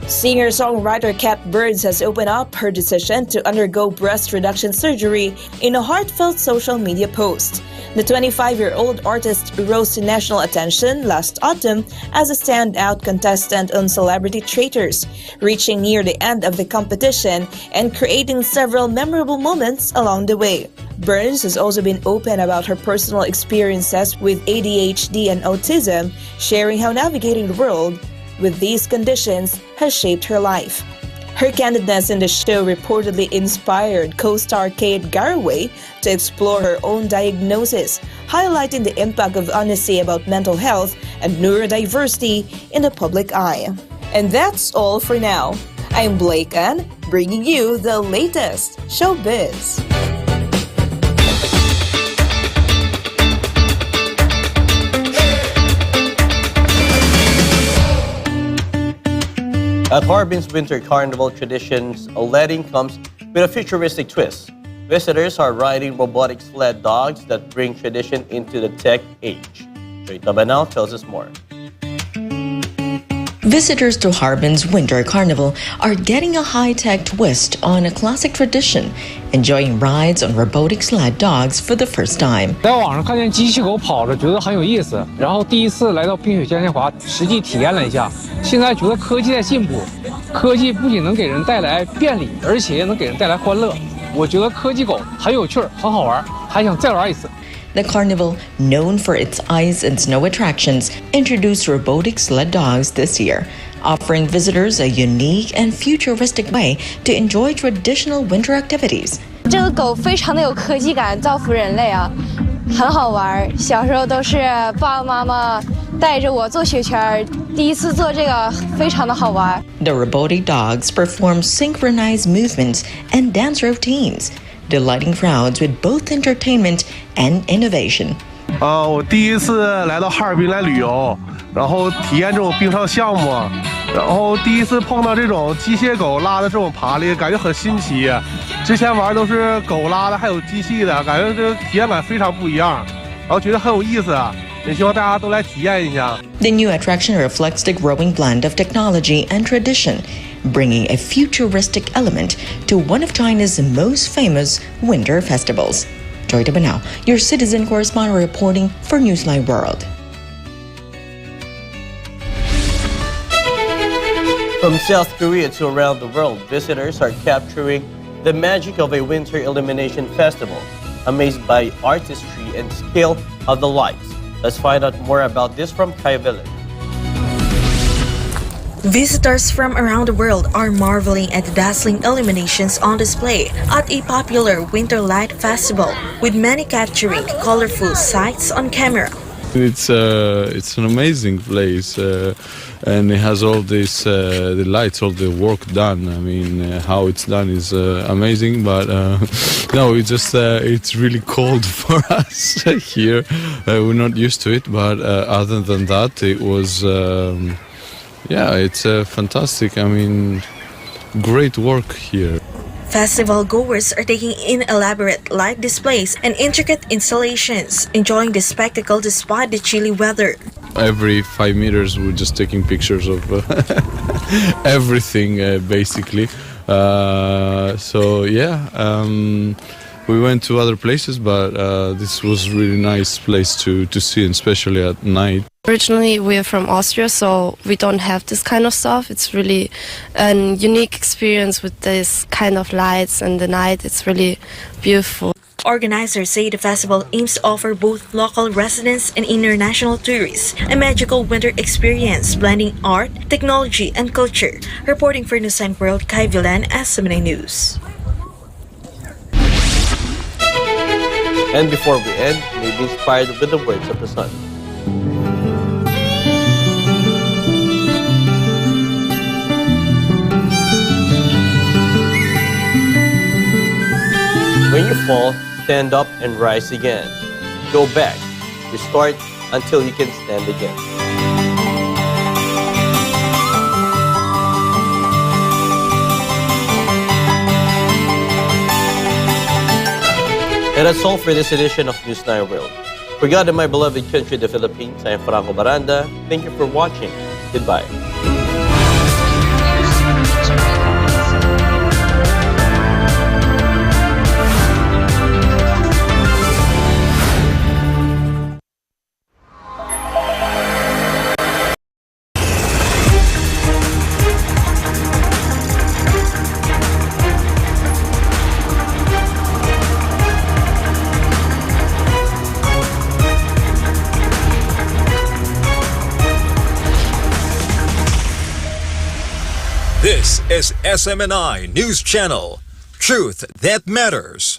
Singer-songwriter Kat Burns has opened up her decision to undergo breast reduction surgery in a heartfelt social media post. The 25-year-old artist rose to national attention last autumn as a standout contestant on Celebrity Traitors, reaching near the end of the competition and creating several memorable moments along the way. Burns has also been open about her personal experiences with ADHD and autism, sharing how navigating the world with these conditions has shaped her life. Her candidness in the show reportedly inspired co-star Kate Garraway to explore her own diagnosis, highlighting the impact of honesty about mental health and neurodiversity in the public eye. And that's all for now. I'm Blake Ann, bringing you the latest showbiz. At Harbin's Winter Carnival traditions, a letting comes with a futuristic twist. Visitors are riding robotic sled dogs that bring tradition into the tech age. Joy Tabanao tells us more. Visitors to Harbin's Winter Carnival are getting a high-tech twist on a classic tradition, enjoying rides on robotic sled dogs for the first time. 在网上看见机器狗跑着，觉得很有意思，然后第一次来到冰雪嘉年华，实际体验了一下。现在觉得科技在进步，科技不仅能给人带来便利，而且也能给人带来欢乐。我觉得科技狗很有趣，很好玩，还想再玩一次。 The carnival, known for its ice and snow attractions, introduced robotic sled dogs this year, offering visitors a unique and futuristic way to enjoy traditional winter activities. 这个狗非常的有科技感，造福人类啊，很好玩。小时候都是爸爸妈妈带着我坐雪橇，第一次做这个非常的好玩。The robotic dogs perform synchronized movements and dance routines, delighting crowds with both entertainment and innovation. 我第一次来到哈尔滨来旅游，然后体验这种冰上项目，然后第一次碰到这种机械狗拉的这种爬犁，感觉很新奇。之前玩都是狗拉的，还有机器的，感觉这个体验感非常不一样，然后觉得很有意思，也希望大家都来体验一下。The new attraction reflects the growing blend of technology and tradition, bringing a futuristic element to one of China's most famous winter festivals. Joy Tabanao, your citizen correspondent reporting for Newsline World. From South Korea to around the world, visitors are capturing the magic of a winter illumination festival, amazed by artistry and skill of the lights. Let's find out more about this from Kai Villan. Visitors from around the world are marveling at the dazzling illuminations on display at a popular winter light festival, with many capturing colorful sights on camera. It's an amazing place, and it has all this the lights, all the work done. I mean, how it's done is amazing. But no, it's just it's really cold for us here. We're not used to it. But other than that, it was. Yeah, it's fantastic. I mean, great work here. Festival goers are taking in elaborate light displays and intricate installations, enjoying the spectacle despite the chilly weather. Every 5 meters, we're just taking pictures of everything, basically. So yeah, we went to other places, but this was a really nice place to see, and especially at night. Originally, we are from Austria, so we don't have this kind of stuff. It's really a unique experience with this kind of lights and the night. It's really beautiful. Organizers say the festival aims to offer both local residents and international tourists a magical winter experience blending art, technology, and culture. Reporting for Newsline World, Kai Villan, SMNA News. And before we end, may be inspired with the words of the sun. When you fall, stand up and rise again. Go back, restart, until you can stand again. And that's all for this edition of Newsline World. For God and my beloved country, the Philippines, I am Franco Baranda. Thank you for watching. Goodbye. This is SMNI News Channel. Truth that matters.